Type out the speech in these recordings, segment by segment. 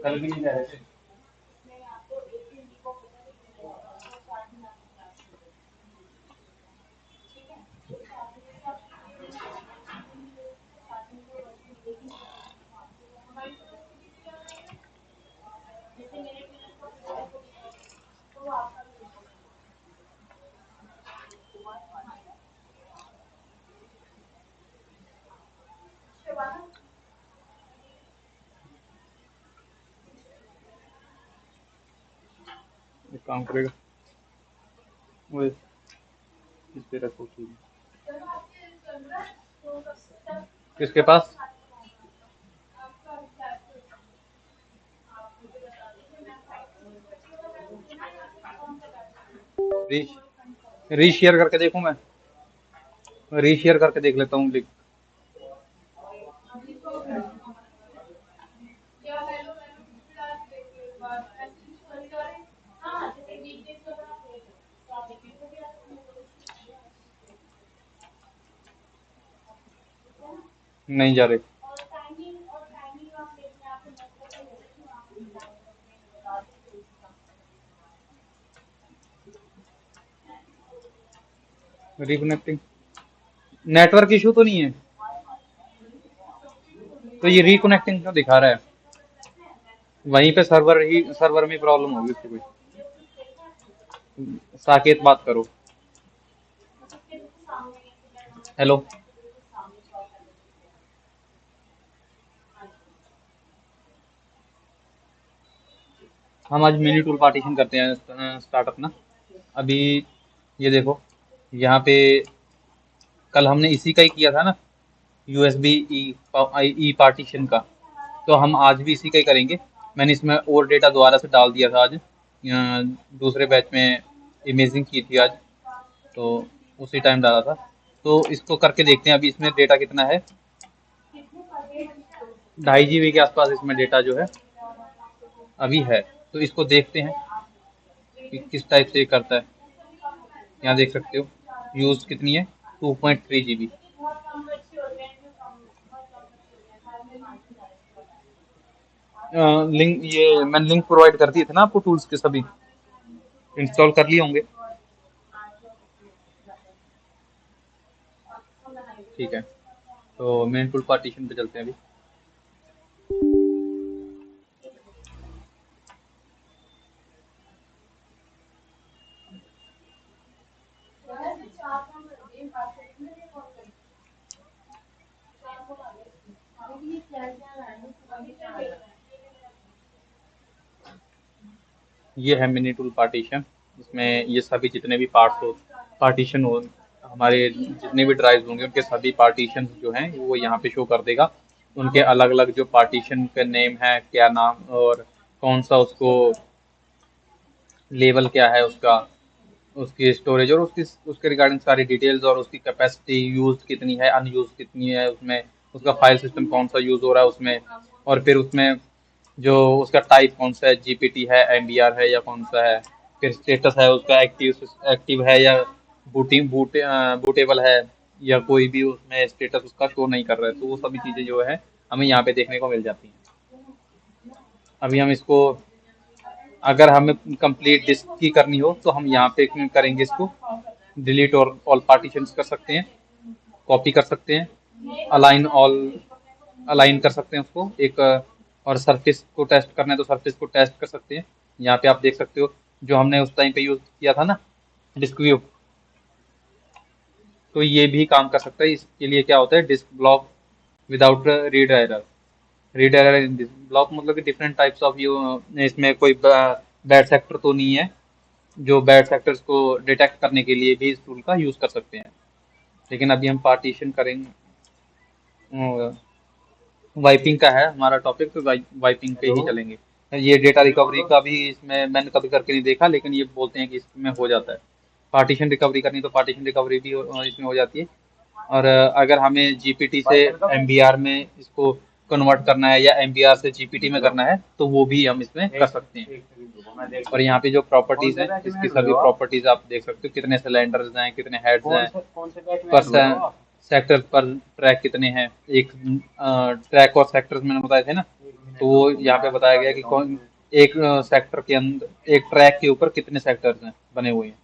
कल भी नहीं जा रहे थे। एक काम करेगा वो इस पे रखो चीज़। किसके पास? री रीशेयर करके देखूं मैं? रीशेयर करके देख लेता हूँ लिंक। नहीं जा रहे। रिकनेक्टिंग। नेटवर्क इशू तो नहीं है? तो ये रिकनेक्टिंग क्यों दिखा रहा है? वहीं पे सर्वर में प्रॉब्लम होगी उसकी कोई। साकेत बात करो। हेलो। हम आज मिनी टूल पार्टीशन करते हैं स्टार्टअप ना। अभी ये देखो यहाँ पे कल हमने इसी का ही किया था ना, यूएसबी ई पार्टीशन का। तो हम आज भी इसी का ही करेंगे। मैंने इसमें और डेटा दोबारा से डाल दिया था आज, दूसरे बैच में इमेजिंग की थी आज, तो उसी टाइम डाला था। तो इसको करके देखते हैं अभी इसमें डेटा कितना है। 2.5 GB के आसपास इसमें डेटा जो है अभी है। तो इसको देखते हैं कि किस टाइप से ये करता है। यहाँ देख सकते हो यूज कितनी है, 2.3 GB। लिंक ये मैंने लिंक प्रोवाइड कर दिए थे ना आपको, टूल्स के सभी इंस्टॉल कर लिए होंगे। ठीक है, तो मेन टूल पार्टीशन पे चलते हैं अभी। ये है मिनी टूल पार्टीशन। इसमें ये सभी जितने भी पार्ट्स हो, पार्टीशन हो, हमारे जितने भी ड्राइव्स होंगे उनके सभी पार्टीशन जो हैं वो यहाँ पे शो कर देगा। उनके अलग अलग जो पार्टीशन का नेम है, क्या नाम और कौन सा उसको लेवल क्या है उसका, उसकी स्टोरेज और उसकी उसके रिगार्डिंग सारी डिटेल्स और उसकी कैपेसिटी यूज कितनी है, अनयूज कितनी है उसमें, उसका फाइल सिस्टम कौन सा यूज हो रहा है उसमें, और फिर उसमें जो उसका टाइप कौन सा है, जीपीटी है, एमबीआर है या कौन सा है, फिर स्टेटस है उसका एक्टिव एक्टिव है या बूटेबल है, या कोई भी उसमें स्टेटस उसका शो नहीं कर रहा है। तो वो सभी चीजें जो है हमें यहाँ पे देखने को मिल जाती हैं। अभी हम इसको, अगर हमें कंप्लीट डिस्क की करनी हो तो हम यहाँ पे करेंगे इसको डिलीट और ऑल पार्टीशंस कर सकते हैं, कॉपी कर सकते हैं, अलाइन ऑल अलाइन कर सकते हैं उसको एक, और सरफेस को टेस्ट करना है तो सरफेस को टेस्ट कर सकते हैं। यहाँ पे आप देख सकते हो जो हमने उस टाइम पे यूज किया था ना, डिस्क व्यू, तो ये भी काम कर सकता है। इसके लिए क्या होता है, disk block without read error. Read error in disk block मतलब कि डिफरेंट टाइप्स ऑफ यू, इसमें कोई बैड सेक्टर तो नहीं है, जो बैड सेक्टर्स को डिटेक्ट करने के लिए भी इस टूल का यूज कर सकते हैं। लेकिन अभी हम पार्टीशन करेंगे, वाइपिंग का है हमारा टॉपिक, तो वाइपिंग पे ही चलेंगे। ये डेटा रिकवरी का भी इसमें मैंने कभी करके नहीं देखा, लेकिन ये बोलते हैं कि इसमें हो जाता है। पार्टीशन रिकवरी करनी तो पार्टीशन रिकवरी भी इसमें हो जाती है। और अगर हमें जीपीटी से एमबीआर में इसको कन्वर्ट करना है या एमबीआर से जीपीटी में करना है तो वो भी हम इसमें कर सकते हैं। और यहाँ पे जो प्रॉपर्टीज हैं इसकी सभी प्रॉपर्टीज आप देख सकते हो, कितने सिलेंडर्स हैं, कितने हेड्स हैं, पर सेक्टर पर ट्रैक कितने हैं। एक ट्रैक और सेक्टर्स मैंने बताए थे ना, तो वो यहाँ पे बताया गया कि कौन एक सेक्टर के अंदर, एक ट्रैक के ऊपर कितने सेक्टर्स हैं बने हुए हैं।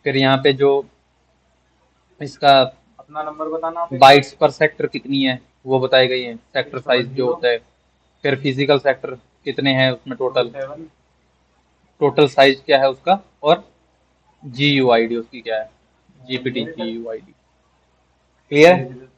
फिर यहाँ पे जो इसका अपना नंबर बताना आप एक बार। बाइट्स पर सेक्टर कितनी है वो बताई गई है, सेक्टर सिक्स डबल साइज जो जीरो होता है। फिर फिजिकल सेक्टर कितने हैं उसमें, two total seven total size क्या है उसका, और जी यू आई डी उसकी क्या है, जीपीटी मेरे जी घर यू आई डी। क्लियर है।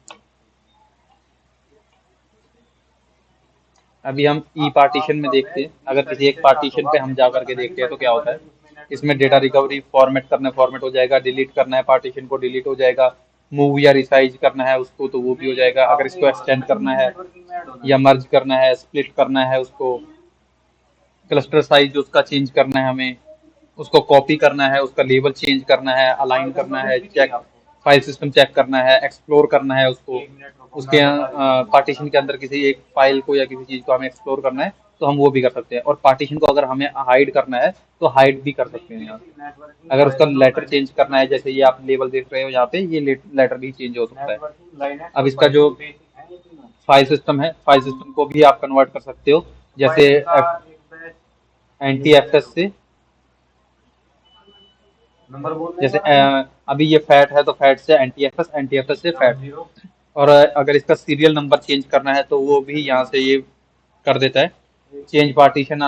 अभी हम ई पार्टीशन में आपका देखते बैच हैं, अगर 20 तारीख किसी एक से स्टार्ट पार्टीशन होगा, पे आप हम मेरे जा को करके बताना कि देखते हैं भाई तो क्या कौन होता सा है। उसमें नेटवर्क इसमें यूज डेटा करना है। रिकवरी फॉर्मेट करना है, फॉर्मेट हो जाएगा, डिलीट करना है पार्टीशन को, डिलीट हो जाएगा। मूव या रिसाइज करना है उसको तो वो भी हो नहीं, जाएगा। अगर आपने इसको बोला था एक्सटेंड ना कि करना मुझे है नेटवर्किंग में ऐड होना या है। मर्ज करना है, स्प्लिट करना है उसको, क्लस्टर साइज जो उसका चेंज करना है हमें, उसको कॉपी करना है, उसका लेबल चेंज करना है, अलाइन पाइथन करना है, प्रोजेक्ट भी चाहिए चेक आपको? फाइल सिस्टम चेक करना है, एक्सप्लोर करना है उसको। 1 मिनट रुको, उसके मैं बता देता हूँ आपको। पार्टीशन के अंदर किसी एक फाइल को या किसी चीज को हमें एक्सप्लोर करना है तो हम वो भी कर सकते हैं। और पार्टीशन को अगर हमें हाइड करना है तो हाइड भी कर नहीं, सकते हैं यहाँ से। बेसिक नेटवर्किंग अगर उसका पाइथन और लेटर चेंज लाइनेक्स करना है, बेसिक जैसे ये आप लेबल देख रहे हो यहाँ पे, ये लेटर भी चेंज हो सकता है। नेटवर्किंग लाइनेक्स अब और इसका जो पाइथन बेसिक है ये तीनों। फाइल सिस्टम है, फाइल सिस्टम को भी आप कन्वर्ट कर सकते हो, जैसे पाइथन का एक बैच एंटी एक एफ मिनट एस रुको, से। नंबर बोलना एक जैसे बार अपना। अभी ये फैट है तो फैट से anti F S, anti F S से डबल फैट। जीरो और अगर इसका सीरियल नंबर चेंज करना है तो वो भी यहाँ से ये कर देता है। एक चेंज पार्टीशन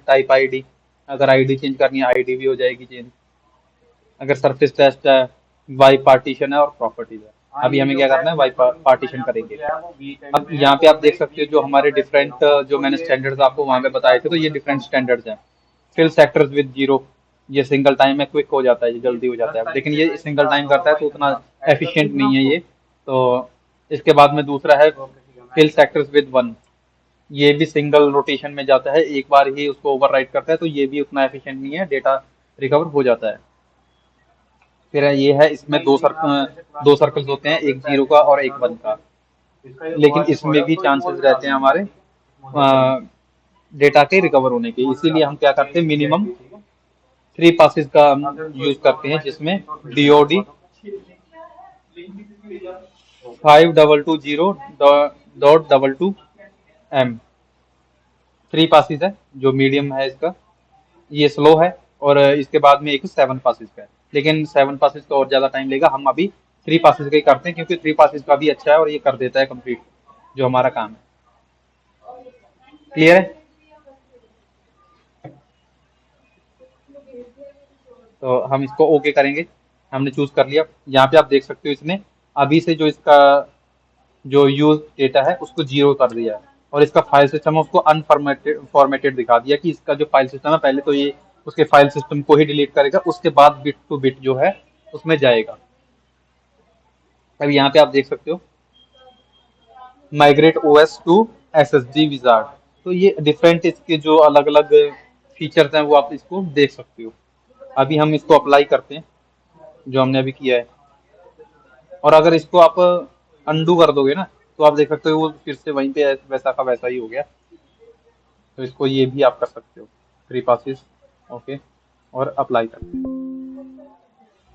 टाइप आईडी, अगर आईडी चेंज करनी है आईडी भी हो जाएगी चेंज। अगर सरफेस टेस्ट है, वाई पार्टीशन है और प्रॉपर्टीज है। हाँ, अभी ये हमें जो क्या करना बैच है, वाई नेटवर्किंग का मैंने पार्टीशन आपको करेंगे। दिया है वो वीकेंड अब में है, यहाँ पे और आप मैं देख सकते हो जो वीकेंड का हमारे बैच दे रहा डिफरेंट, हूँ जो आपको। मैंने ये स्टैंडर्ड्स आपको वहां पे बताए थे, तो ये अक्टूबर डिफरेंट 17 को। स्टैंडर्ड्स हैं। फिल सेक्टर्स विद जीरो, ये सिंगल टाइम में क्विक हो जाता है, ये ये जल्दी हो जाता 10 है, तारीख लेकिन से ये बैच सिंगल स्टार्ट टाइम होगा करता है तो पाइथन उतना का। ऐड कर दूं एफिशिएंट फिर नहीं है आपको? ये। तो इसके बाद में दूसरा है ओके ठीक है, मैं फिल ऐड कर सेक्टर्स दूंगा। With one. ये भी सिंगल रोटेशन में जाता है, एक बार ही उसको ओवरराइट करता है, तो ये भी उतना एफिशिएंट नहीं है, डेटा रिकवर हो जाता है। फिर ये है, इसमें नहीं नहीं, आप मेरे से दो पुरानी सर्कल्स करोगे होते तो हैं, फिर एक जीरो पैसे का कम और एक लगा वन दो का। फिर। इसका ये लेकिन ओआरची कोड इसमें है, भी उसको इग्नोर चांसेस भी डाल रहते हैं देना, हमारे ठीक है? मुझे कर देना। डेटा के हाँ, रिकवर होने के, इग्नोर भी इसीलिए डाल हम देना, क्या करते हैं, केईसी मिनिमम आईडी, ठीक है? 3 पासिस का हम हाँ, फिर उसको यूज इग्नोर करते हैं, करना, इससे जिसमें स्क्रीनशॉट भेज देना मेरे डीओडी पास। ओके। 5220.22M। 3 पासिस है जो मीडियम है इसका, ये स्लो है। और इसके बाद में एक 7 पासिस का है, लेकिन 7 पासिस का और ज्यादा टाइम लेगा। हम अभी 3 पासिस का ही करते हैं, क्योंकि 3 पासिस का भी अच्छा है और ये कर देता है कंप्लीट जो हमारा काम है। क्लियर है। तो हम इसको ओके करेंगे, हमने चूज कर लिया। यहाँ पे आप देख सकते हो इसने अभी से जो इसका जो यूज डेटा है उसको जीरो कर दिया है, और इसका फाइल सिस्टम है उसको अनफॉर्मेटेड फॉर्मेटेड दिखा दिया कि इसका जो फाइल सिस्टम है पहले तो ये उसके फाइल सिस्टम को ही डिलीट करेगा, उसके बाद बिट टू बिट जो है उसमें जाएगा। अब यहाँ पे आप देख सकते हो migrate OS to SSD wizard. तो ये डिफरेंट इसके जो अलग अलग फीचर्स हैं वो आप इसको देख सकते हो। अभी हम इसको अप्लाई करते हैं जो हमने अभी किया है, और अगर इसको आप अंडू कर दोगे ना तो आप देख सकते हो वो फिर से वहीं पे वैसा का वैसा ही हो गया। तो इसको ये भी आप कर सकते हो, 3 पासिस। ओके, और अप्लाई करते हैं।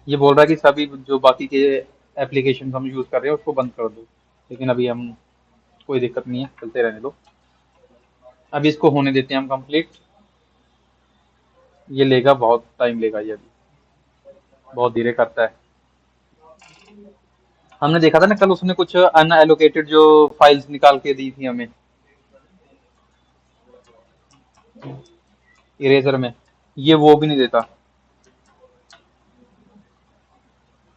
ये बोल रहा है कि सभी जो बाकी के एप्लीकेशन हम यूज कर रहे हैं उसको बंद कर दो, लेकिन अभी हम कोई दिक्कत नहीं है, चलते रहने दो। अभी इसको होने देते हैं हम कंप्लीट। ये लेगा, बहुत टाइम लेगा ये, अभी बहुत धीरे करता है। हमने देखा था ना कल, उसने कुछ अनएलोकेटेड जो फाइल्स निकाल के दी थी हमें इरेजर में, ये वो भी नहीं देता।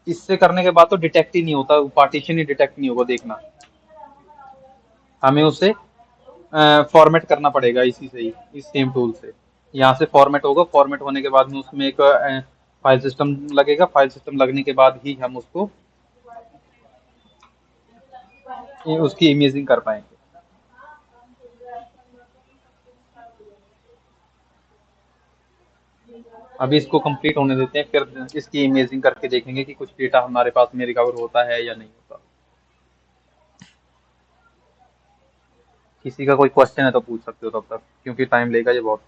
इससे करने के बाद तो डिटेक्ट ही नहीं होता, पार्टीशन ही डिटेक्ट नहीं होगा, देखना। हमें उसे फॉर्मेट करना पड़ेगा इसी से ही, इस सेम टूल से। यहाँ से फॉर्मेट होगा, फॉर्मेट होने के बाद में उसमें एक फाइल सिस्टम लगेगा, फाइल सिस्टम लगने के बाद ही हम उसको उसकी इमेजिंग कर पाएंगे। अभी इसको कंप्लीट होने देते हैं, फिर इसकी इमेजिंग करके देखेंगे कि कुछ डेटा हमारे पास में रिकवर होता है या नहीं होता। किसी का कोई क्वेश्चन है तो पूछ सकते हो तब तक, क्योंकि टाइम लेगा ये बहुत।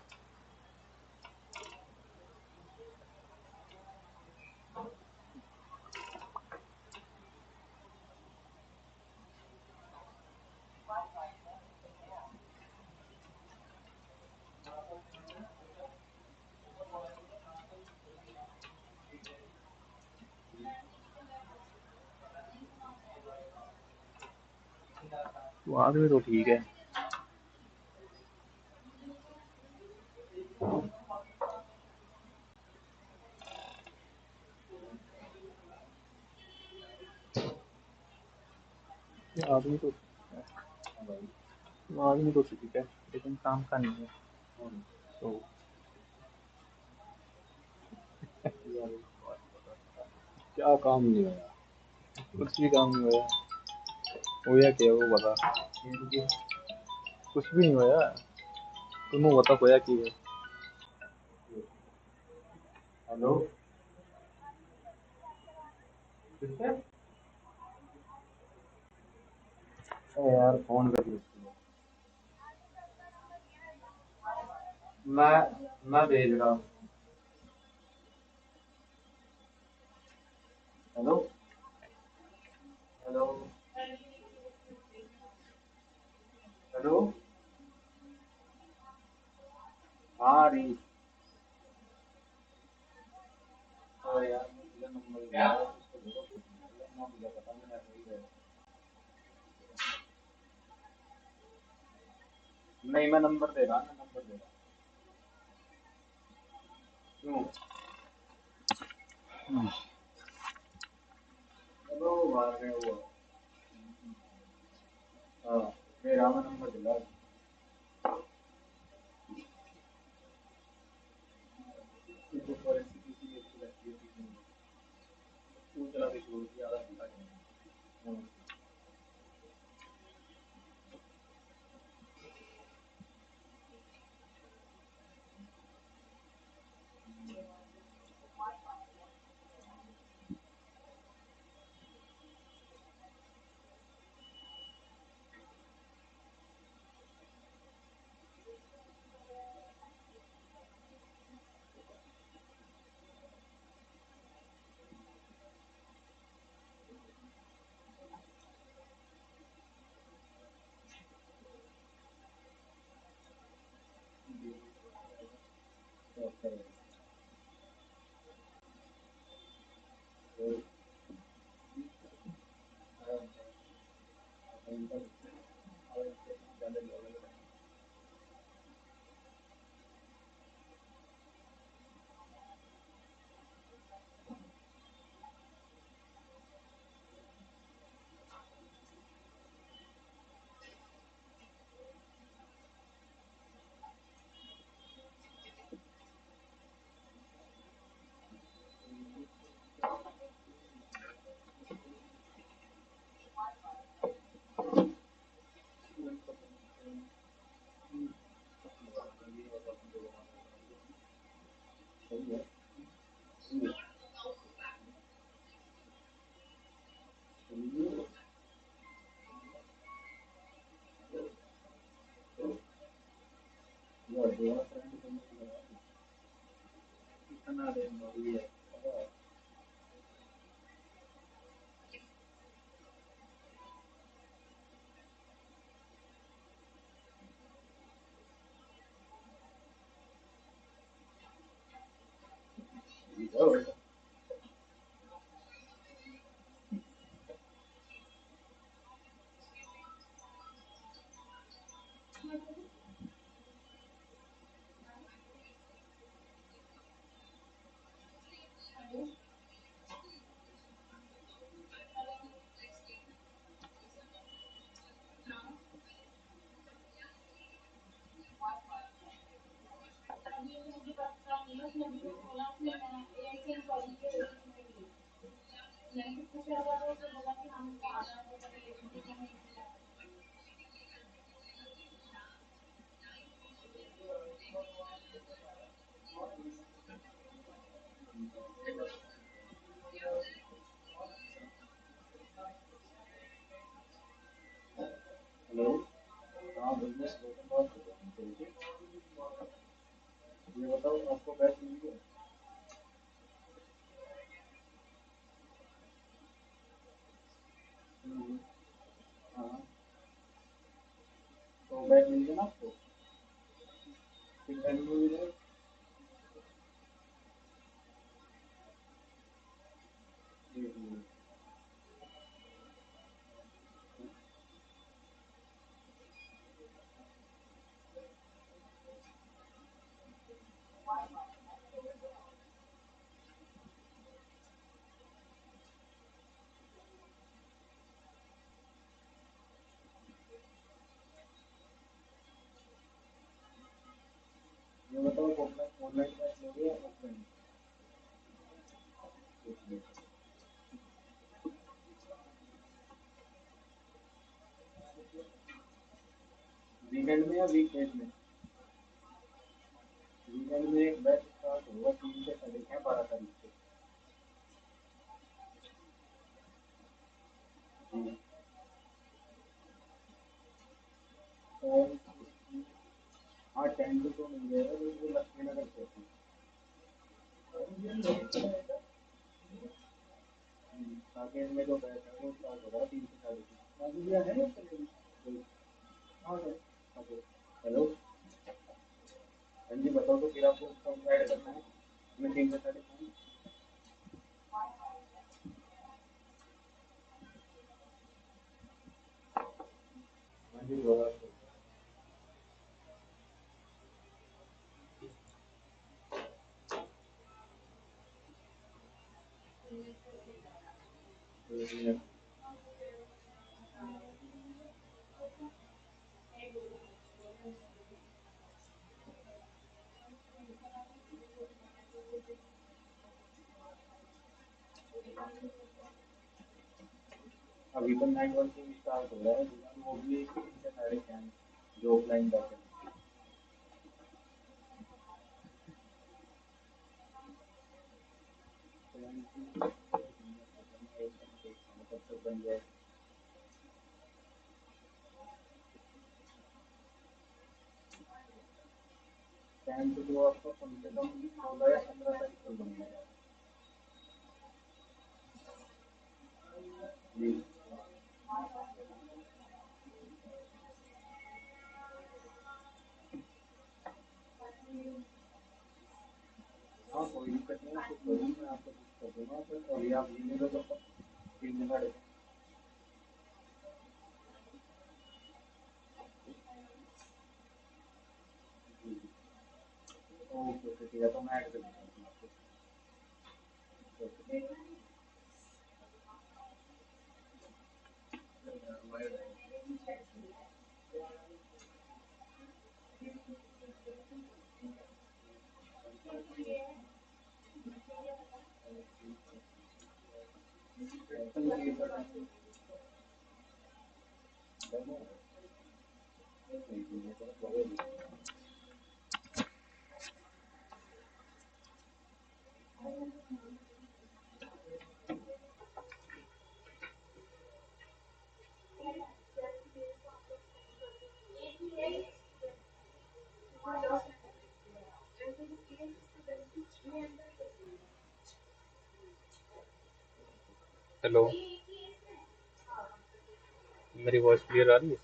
तो आदमी तो ठीक है। आदमी तो आदमी तो ठीक है, लेकिन काम का नहीं है। तो क्या काम नहीं होया? कुछ भी काम नहीं हुआ। होया क्या वो बता। कुछ भी नहीं होया। तुम बता होया की है। हेलो, किससे? अरे यार फोन कर लो। मैं भेज रहा हूँ। Hello, hello, hello. हाँ री। अरे यार मुझे नंबर दिया है, उसको भेजो। ना मुझे पता नहीं, ऐसे ही है। नहीं, मैं नंबर दे रहा, मैं नंबर दे रहा। क्यों? हेलो, बाहर गए हुआ। हाँ, दे रहा, मैं नंबर दिला। इसको परिस्थिति किसी अच्छी लगती है किसी नहीं। तू चला के छोड़ दिया, आधा घंटा गया। हाँ। हेलो। हाँ, बिजनेस लोकल बात कर रहा हूँ तुमसे। ये बताओ, आपको बैच मिल गया? हाँ, तो बैच मिल गया ना आपको? किस टाइम में मिलेगा? ऑनलाइन बैच लोगे या ऑफलाइन? वीकेंड में या वीकडेज में? वीकेंड में एक बैच स्टार्ट होगा 3 से 6:30 12 तारीख को। जी। और हाँ, 10 to 2 मिल जाएगा, जो वो लक्ष्मी नगर से होती है। साकेत में जो बैच है वो स्टार्ट हो रहा है 3 से 3:30। हाँ सर। हेलो। हाँ जी, बताओ तो फिर आपको कब ऐड करना है? हमें 3 से 3:30। हाँ जी, बोला आपको। अभी तो 9 1 से स्टार्ट हो रहा है, वो भी 3 से 6:30 जो ऑफलाइन बैच है। कब तक बन जाए। 10 to 2 आपका कम से कम 16 या 17 तारीख को बनेगा। जी। हाँ, कोई दिक्कत नहीं है, कुछ करूँ मैं आपको कुछ कर दूंगा, तो अभी आप लेने दो तब तक 3 से 3:30। जी। ओके ओके, ठीक है, तो मैं ऐड कर देता हूँ आपको। ओके। हेलो, मेरी वॉइस क्लियर आ रही है?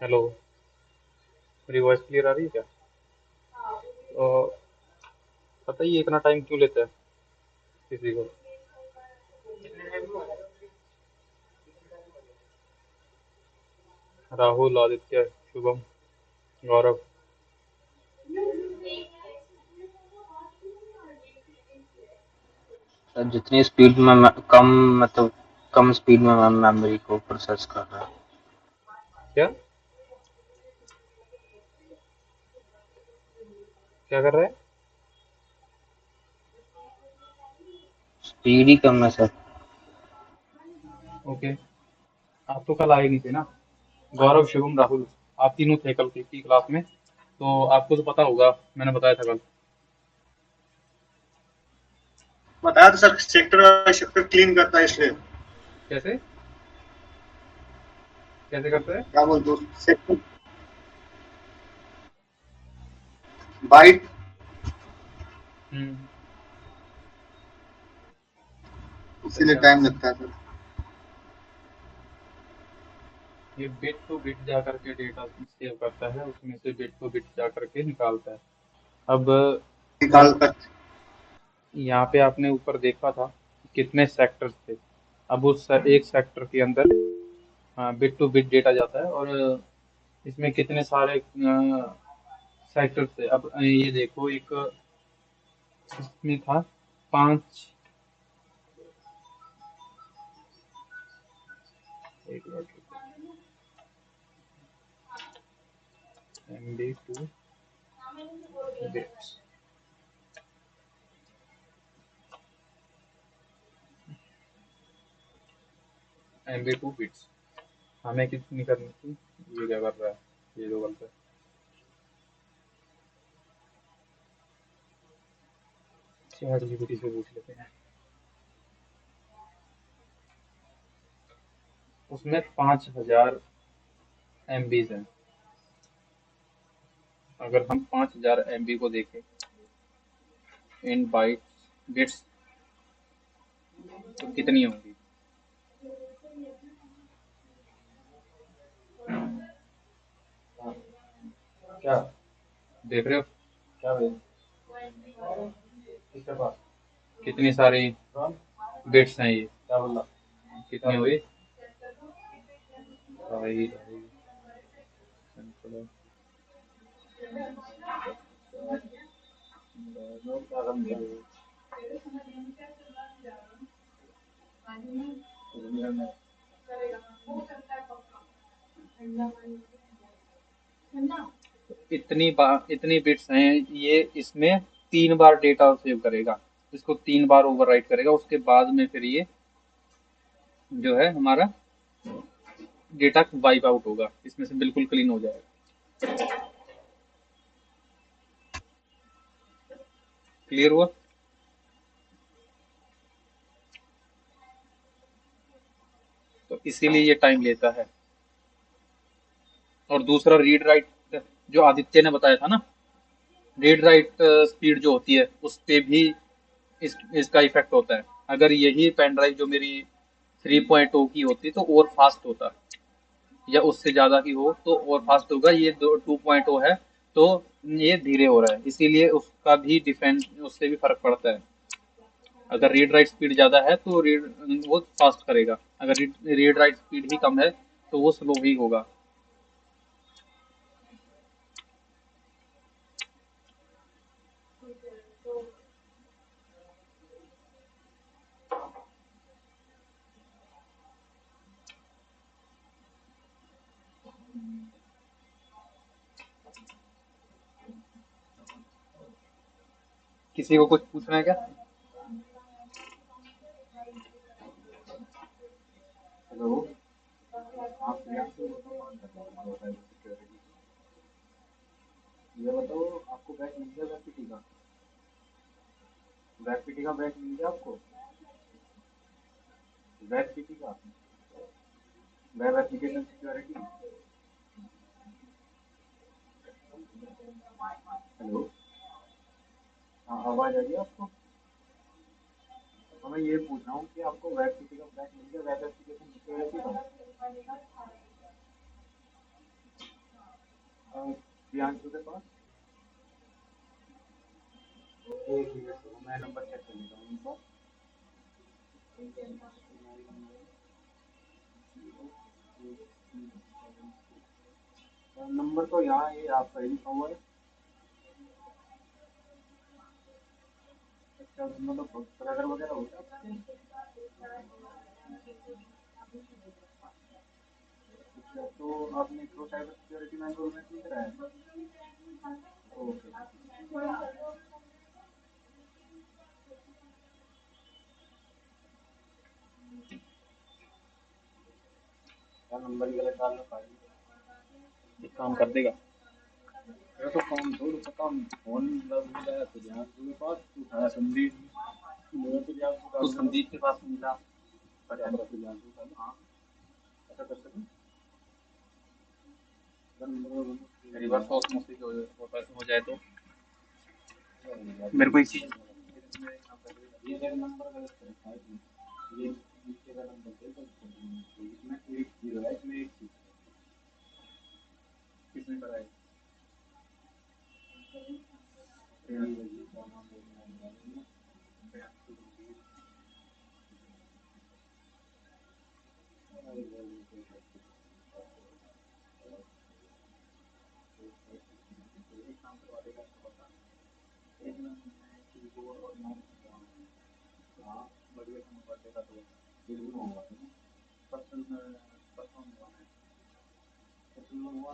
हेलो, मेरी वॉइस क्लियर आ रही है क्या? तो पता ही इतना टाइम क्यों लेता है किसी को? राहुल, आदित्य, शुभम, गौरव। सर जितनी स्पीड में कम मतलब कम स्पीड में मैम मेमोरी को प्रोसेस कर रहा है। क्या क्या कर रहा है? स्पीड ही कम है सर। ओके, आप तो कल आए नहीं थे ना। गौरव, शुभम, राहुल, आप तीनों थे कल की क्लास में, तो आपको तो पता होगा, मैंने बताया था कल। बताया तो सर, सेक्टर सेक्टर क्लीन करता है इसलिए। कैसे कैसे करते हैं? क्या बोलते हो सेक्टर बाइट। हम्म। इसीलिए अच्छा, टाइम लगता है सर। ये बिट टू बिट जा करके डेटा सेव करता है, उसमें से बिट टू बिट जा करके निकालता है। अब निकाल जब कर। यहाँ पे आपने ऊपर देखा था कितने सेक्टर्स थे, अब उस एक सेक्टर के अंदर हाँ, बिट टू बिट डेटा जाता है। और इसमें कितने सारे सेक्टर्स थे। अब ये देखो, एक इसमें था 5, एक MB2 बिट्स, MB2 बिट्स हमें कितनी करनी थी? ये क्या कर रहा है? ये जो गलत है। चैट जीपीटी से पूछ लेते हैं। उसमें 5000 MBs हैं। अगर हम 5000 MB को देखें इन बाइट्स बिट्स, तो कितनी होंगी? क्या देख रहे हो क्या भाई किसके पास कितनी सारी कौन बिट्स हैं ये? क्या बोला कितनी हुई? ढाई ढाई सैकड़ों, क्या समझा इतनी बिट्स हैं ये। इसमें 3 बार डेटा सेव करेगा, इसको 3 बार ओवरराइट करेगा, उसके बाद में फिर ये जो है हमारा डेटा वाइप आउट होगा, इसमें से बिल्कुल क्लीन हो जाएगा। क्लियर हुआ? तो इसीलिए ये टाइम लेता है। और दूसरा रीड राइट, जो आदित्य ने बताया था ना, रीड राइट स्पीड जो होती है उस पे भी इसका इफेक्ट होता है। अगर यही पेन ड्राइव जो मेरी 3.0 की होती तो और फास्ट होता, या उससे ज्यादा की हो तो और फास्ट होगा। ये 2.0 है तो ये धीरे हो रहा है, इसीलिए उसका भी डिफेंस, उससे भी फर्क पड़ता है। अगर रीड राइट स्पीड ज्यादा है तो रीड वो फास्ट करेगा, अगर रीड राइट स्पीड ही कम है तो वो स्लो ही होगा। किसी को कुछ पूछना है क्या? हेलो आप प्रियांशु बताओ कौन कर रहा है हमारा साइबर सिक्योरिटी ये बताओ आपको बैच मिल गया बैच पीटी का बैच मिल गया आपको बैच पीटी का वेब एप्लीकेशन सिक्योरिटी हेलो हाँ आवाज आ रही है आपको तो मैं ये पूछ रहा हूँ कि आपको वेब पीटी का बैच मिल गया वेब एप्लीकेशन सिक्योरिटी का प्रियांशु के पास एक मिनट मैं नंबर चेक कर लेता हूँ उनका नंबर तो यहाँ ये आपका ही लिखा हुआ है अच्छा मतलब ब्रदर वगैरह होता है आपके अच्छा तो आपने प्रो साइबर सिक्योरिटी में एनरोलमेंट नहीं कराया ओके क्या नंबर ही गलत डाल रखा है एक काम कर देगा। मेरा तो काम छोड़ पता फोन लग गया तो ध्यान के पास उठाया संदीप मेरे तो ध्यान से तो डालूंगा संदीप के पास मिला, क्या पता नहीं। पता फिर ध्यान से डालूं हाँ ऐसा कर सकते रिवर्स ऑस्मोसिस हो जाए तो मेरे को एक चीज। ये मेरा नंबर गलत कर रखा है इसने। ये नीचे का नंबर दे तो इसमें एक जीरो है इसमें एक जीरो किसने कराया? है ये का नाम बोलना है का तो बिल भी मंगवा देना पर्सन परसों मंगवाना है परसों मंगवा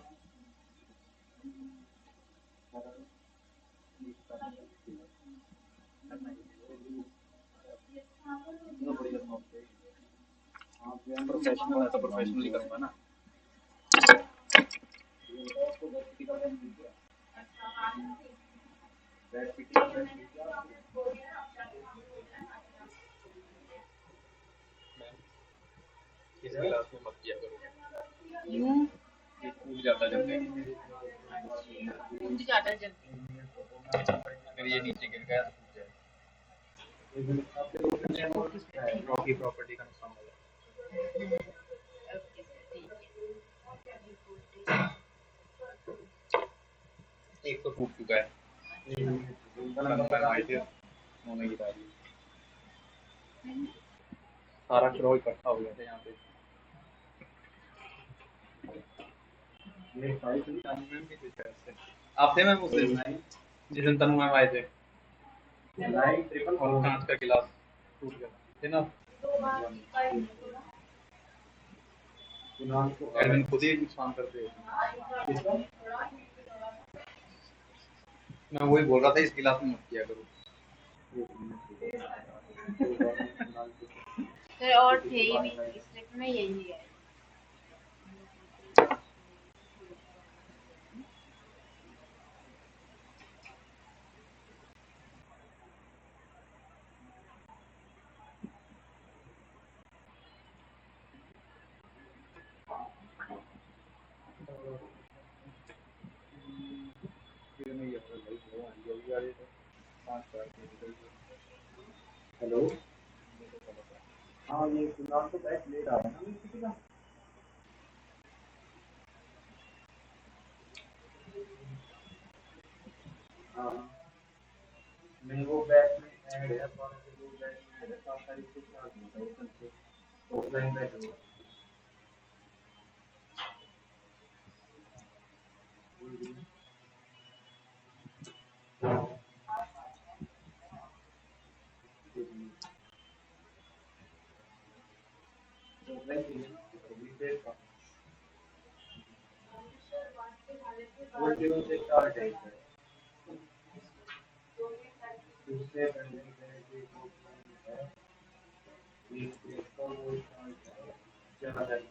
प्रोफेशनल है तो प्रोफेशनली करूँगा ना इस गिलास में मत किया करो ये फूल जाता है जब मुझे ज्यादा जल्दी अगर ये नीचे गिर गया तो फूट जाएगा रॉकी प्रॉपर्टी का नुकसान होगा ओके सर ठीक एक तो फूट चुका है उन्होंने गिरा दिया सारा क्रो इकट्ठा हो गया था यहाँ पे आप थे मैम उस दिन जिस दिन तनु मैम आए थे और कांच का गिलास टूट गया थे ना एडमिन खुद ही नुकसान करते हैं मैं वही बोल रहा था इस गिलास में मत किया करो सर और थे ही नहीं इसलिए तो मैं यही है हेलो हाँ ये फिलहाल तो बैच ले रहा है ना किसी का हाँ नहीं वो बैच में ऐड है वो बैच में ऐड है 7 तारीख को स्टार्ट होता है कल से ऑफलाइन बैच होगा ऑफलाइन चाहिए तो वीकडेज का वो जीरो से स्टार्ट है उससे पहले जो ऑफलाइन है वीकडेज का वो स्टार्ट है 11 तारीख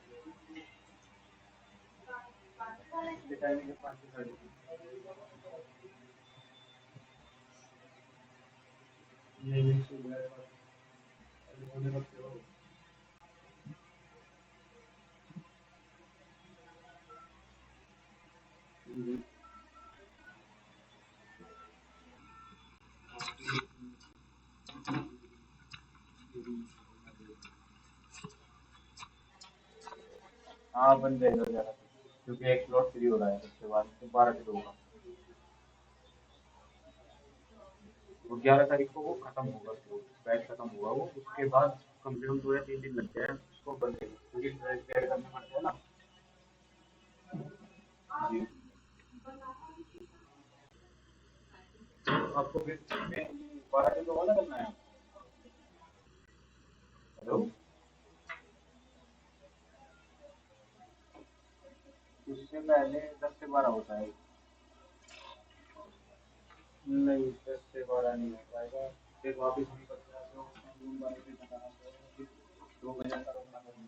के टाइमिंग है 5 से 6:30 नहीं सुबह होने लगते हो हाँ बन जाएगा 11 क्योंकि एक स्लॉट फ्री हो रहा है उसके बाद 12 से 2 का वो 11 तारीख को वो खत्म होगा बैच खत्म होगा वो उसके बाद कम से कम 2 या 3 दिन लग जाए उसको बनने में क्योंकि ड्राइव कैर करना पड़ता है ना जी तो आपको फिर 12 दिन तो वाला करना है हेलो उससे पहले 10 से 12 होता है नहीं 10 से 12 नहीं हो पाएगा फिर वापिस नहीं करता है तो रूम वाले से बताना पड़ेगा फिर 2 महीने का रोकना पड़ेगा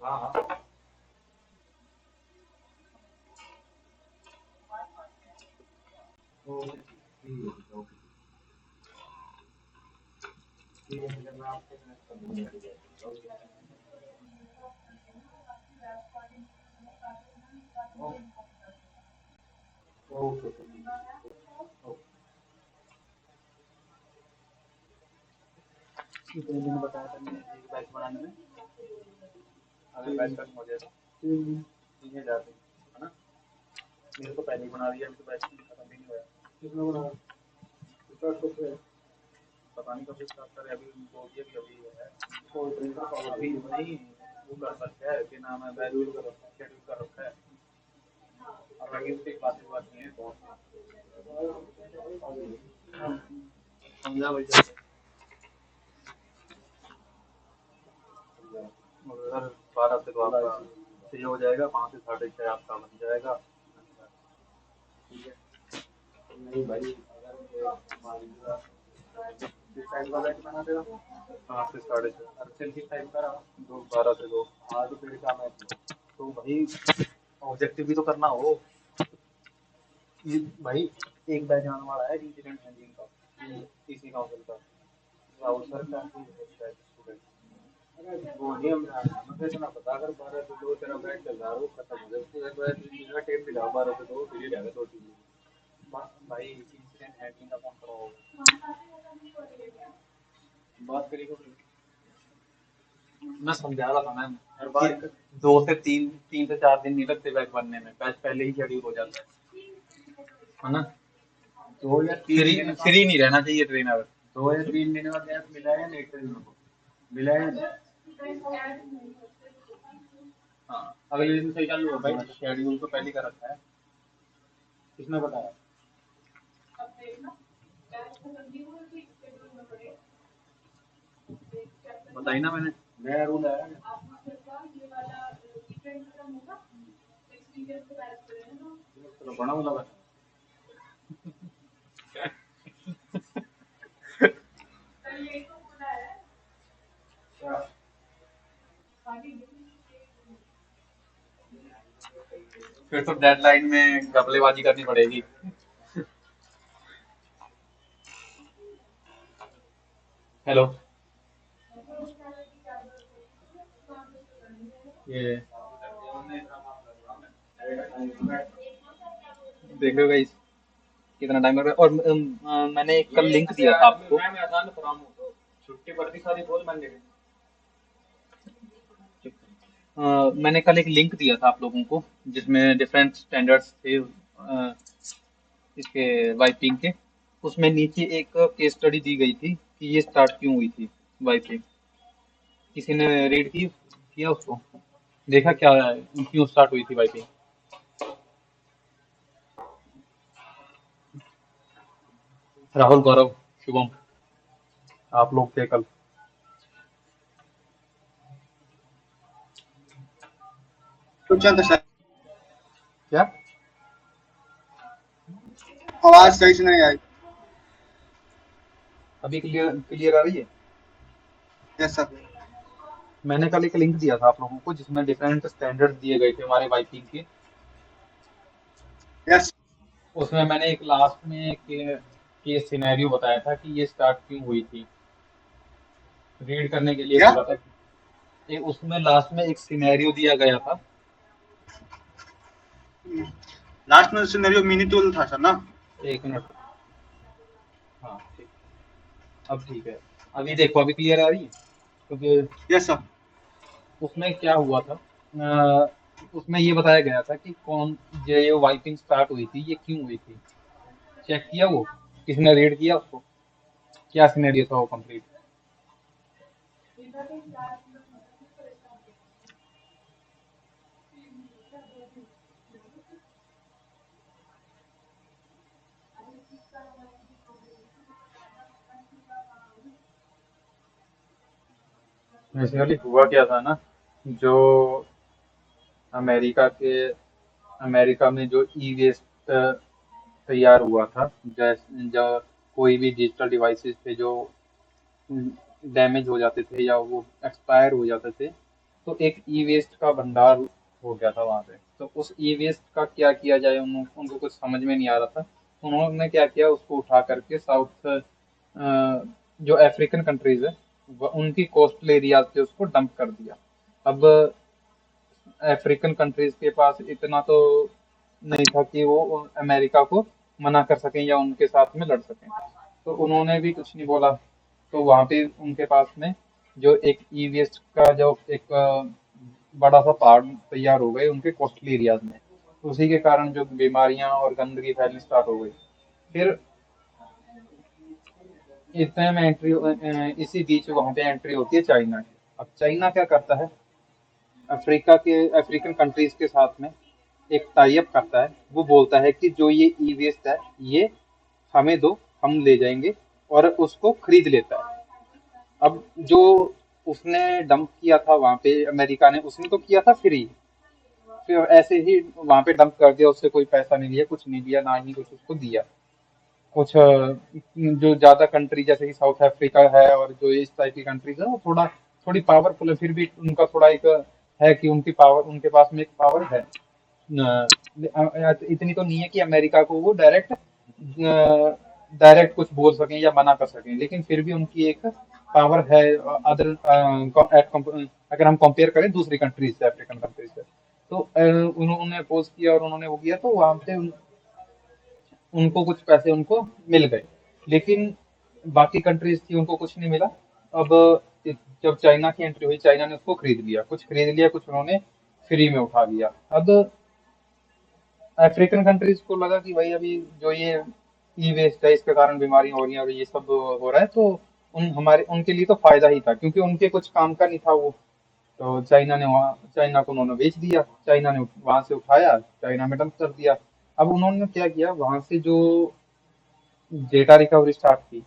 हाँ हाँ ओके ठीक है मैं आपसे कनेक्ट कर दूँगा ओके कितने दिन बताया था मैंने एक बैच बनाने में अगर बैच खत्म हो जाए तो 3 दिन 3000 मेरे को पहले ही बना दिया, अभी तो बैच खत्म भी नहीं हुआ। कितना बना स्टार्ट करते हैं पता नहीं कब स्टार्ट करे, अभी बोल दिया कि अभी है। कॉल ट्रेन का पावर अभी नहीं वो कर सकता है कि नाम है, बैच शेड्यूल कर रखा है, और अभी उसके क्लासेस बाकी हैं बहुत। समझा भैया। अगर 12 से 2 आपका फ्री हो जाएगा, 5 से 6:30 आपका बन जाएगा। ठीक है नहीं भाई अगर मान लीजिए किस टाइम का बैच बना देगा 5 से 6:30। अर्चन किस टाइम का रहा 12 से 2। हाँ तो फिर क्या मैच तो भाई ऑब्जेक्टिव भी तो करना हो। ये भाई एक बैच आने वाला है इंजीनियरिंग हैंडलिंग का, इसी काउंसिल का, राहुल सर का स्टूडेंट। वो नहीं हम मुझे इतना पता अगर 12 से 2 तेरा बैच चल रहा है वो खत्म हो जाए उसके बाद मेरा टेप दिला 12 से 2 फिर रहेगा 2-3 भाई इंजीनियरिंग हैंडलिंग का कौन कराओगे? बात करेगा मैं समझा रहा था मैम हर कि बार 2 से 3 से 4 दिन नहीं लगते बैच बनने में, बैच पहले ही शेड्यूल हो जाता है ना। 2 या 3 फ्री दिन का फ्री नहीं रहना चाहिए ट्रेनर। 2 या 3 दिन का गैप मिला है नहीं ट्रेनर को मिला है हाँ अगले दिन से चालू हो भाई, शेड्यूल तो पहले ही कर रखा है। किसने बताया बताई ना मैंने। नया रूल आया है तो बड़ा वाला बता। क्या फिर तो डेडलाइन में घपलेबाजी करनी पड़ेगी। हेलो ये देख रहे हो गाइस कितना टाइम लग रहा है। और मैंने एक कल लिंक दिया था आपको। मैं आसान पढ़ा हूँ छुट्टी पड़ती सारी बोल मान लेंगे मैंने कल एक लिंक दिया था आप लोगों को जिसमें डिफरेंट स्टैंडर्ड्स थे इसके वाइपिंग के। उसमें नीचे एक केस स्टडी दी गई थी कि ये स्टार्ट क्यों हुई थी वाइपिंग। किसी ने रीड किया उसको, देखा क्या क्यों स्टार्ट हुई थी वाइपिंग? राहुल, गौरव, शुभम, आप लोग थे कल। कुछ अंदर सर क्या? आवाज सही से नहीं आई। अभी क्लियर क्लियर आ रही है? Yes sir. मैंने कल एक लिंक दिया था आप लोगों को जिसमें डिफरेंट स्टैंडर्ड्स दिए गए थे हमारे वाइपिंग के। यस उसमें मैंने एक लास्ट में केस सिनेरियो बताया था कि ये स्टार्ट क्यों हुई थी, रीड करने के लिए क्या बोला था। उसमें लास्ट में एक सिनेरियो दिया गया था। लास्ट में सिनेरियो मिनी टूल था सर ना। एक मिनट। हाँ ठीक, अब ठीक है। अभी देखो, अभी क्लियर आ रही है? क्योंकि यस सर। उसमें क्या हुआ था, उसमें ये बताया गया था कि कौन ये वाइपिंग स्टार्ट हुई थी, ये क्यों हुई थी। चेक किया वो? किसने रीड किया उसको? क्या सिनेरियो था वो कंप्लीट? बेसिकली हुआ क्या था ना, जो अमेरिका के अमेरिका में जो ई वेस्ट तैयार हुआ था, जैसे जो कोई भी डिजिटल डिवाइसेस थे जो डैमेज हो जाते थे या वो एक्सपायर हो जाते थे, तो एक ई वेस्ट का भंडार हो गया था वहां पे। तो उस ई वेस्ट का क्या किया जाए, उनको कुछ समझ में नहीं आ रहा था। उन्होंने क्या किया, उसको उठा करके साउथ जो अफ्रीकन कंट्रीज है उनकी कोस्टल एरियाज पे उसको डंप कर दिया। अब अफ्रीकन कंट्रीज के पास इतना तो नहीं था कि वो अमेरिका को मना कर सकें या उनके साथ में लड़ सकें, तो उन्होंने भी कुछ नहीं बोला। तो वहां पे उनके पास में जो एक ई वेस्ट का जो एक बड़ा सा पहाड़ तैयार हो गए उनके कोस्टल एरियाज में। उसी के कारण जो बीमारियां और गंदगी फैलनी स्टार्ट हो गई। फिर इतने में इसी बीच वहां पे एंट्री होती है चाइना की। अब चाइना क्या करता है, अफ्रीकन कंट्रीज के साथ में एक टाई अप करता है। वो बोलता है कि जो ये ई वेस्ट है ये हमें दो, हम ले जाएंगे, और उसको खरीद लेता है। अब जो उसने डंप किया था वहां पे अमेरिका ने, उसने तो किया था फ्री, फिर ऐसे ही वहां पे डंप कर दिया, उससे कोई पैसा नहीं लिया, कुछ नहीं लिया, ना ही कुछ उसको दिया। कुछ जो ज्यादा कंट्री जैसे कि साउथ अफ्रीका है और जो इस टाइप की कंट्रीज है वो थोड़ी पावरफुल है, फिर भी उनका थोड़ा एक है कि उनकी पावर, उनके पास में एक पावर है। इतनी तो नहीं है कि अमेरिका को वो डायरेक्ट कुछ बोल सकें या मना कर सकें, लेकिन फिर भी उनकी एक पावर है। अदर अगर हम कंपेयर करें दूसरी कंट्रीज से, अफ्रीकन कंट्रीज से, तो उन्होंने अपोज किया और उन्होंने वो किया, तो वहां पे उनको कुछ पैसे उनको मिल गए। लेकिन बाकी कंट्रीज थी उनको कुछ नहीं मिला। अब जब चाइना की एंट्री हुई, चाइना ने उसको खरीद लिया, कुछ उन्होंने फ्री में उठा लिया। अब अफ्रीकन कंट्रीज को लगा कि भाई अभी जो ये ई वेस्ट है इसके कारण बीमारियां हो रही हैं और ये सब हो रहा है, तो उनके लिए तो फायदा ही था, क्योंकि उनके कुछ काम का नहीं था वो। तो चाइना को उन्होंने बेच दिया, चाइना ने वहां से उठाया, चाइना में डंप कर दिया। अब उन्होंने क्या किया, वहां से जो डेटा रिकवरी स्टार्ट की,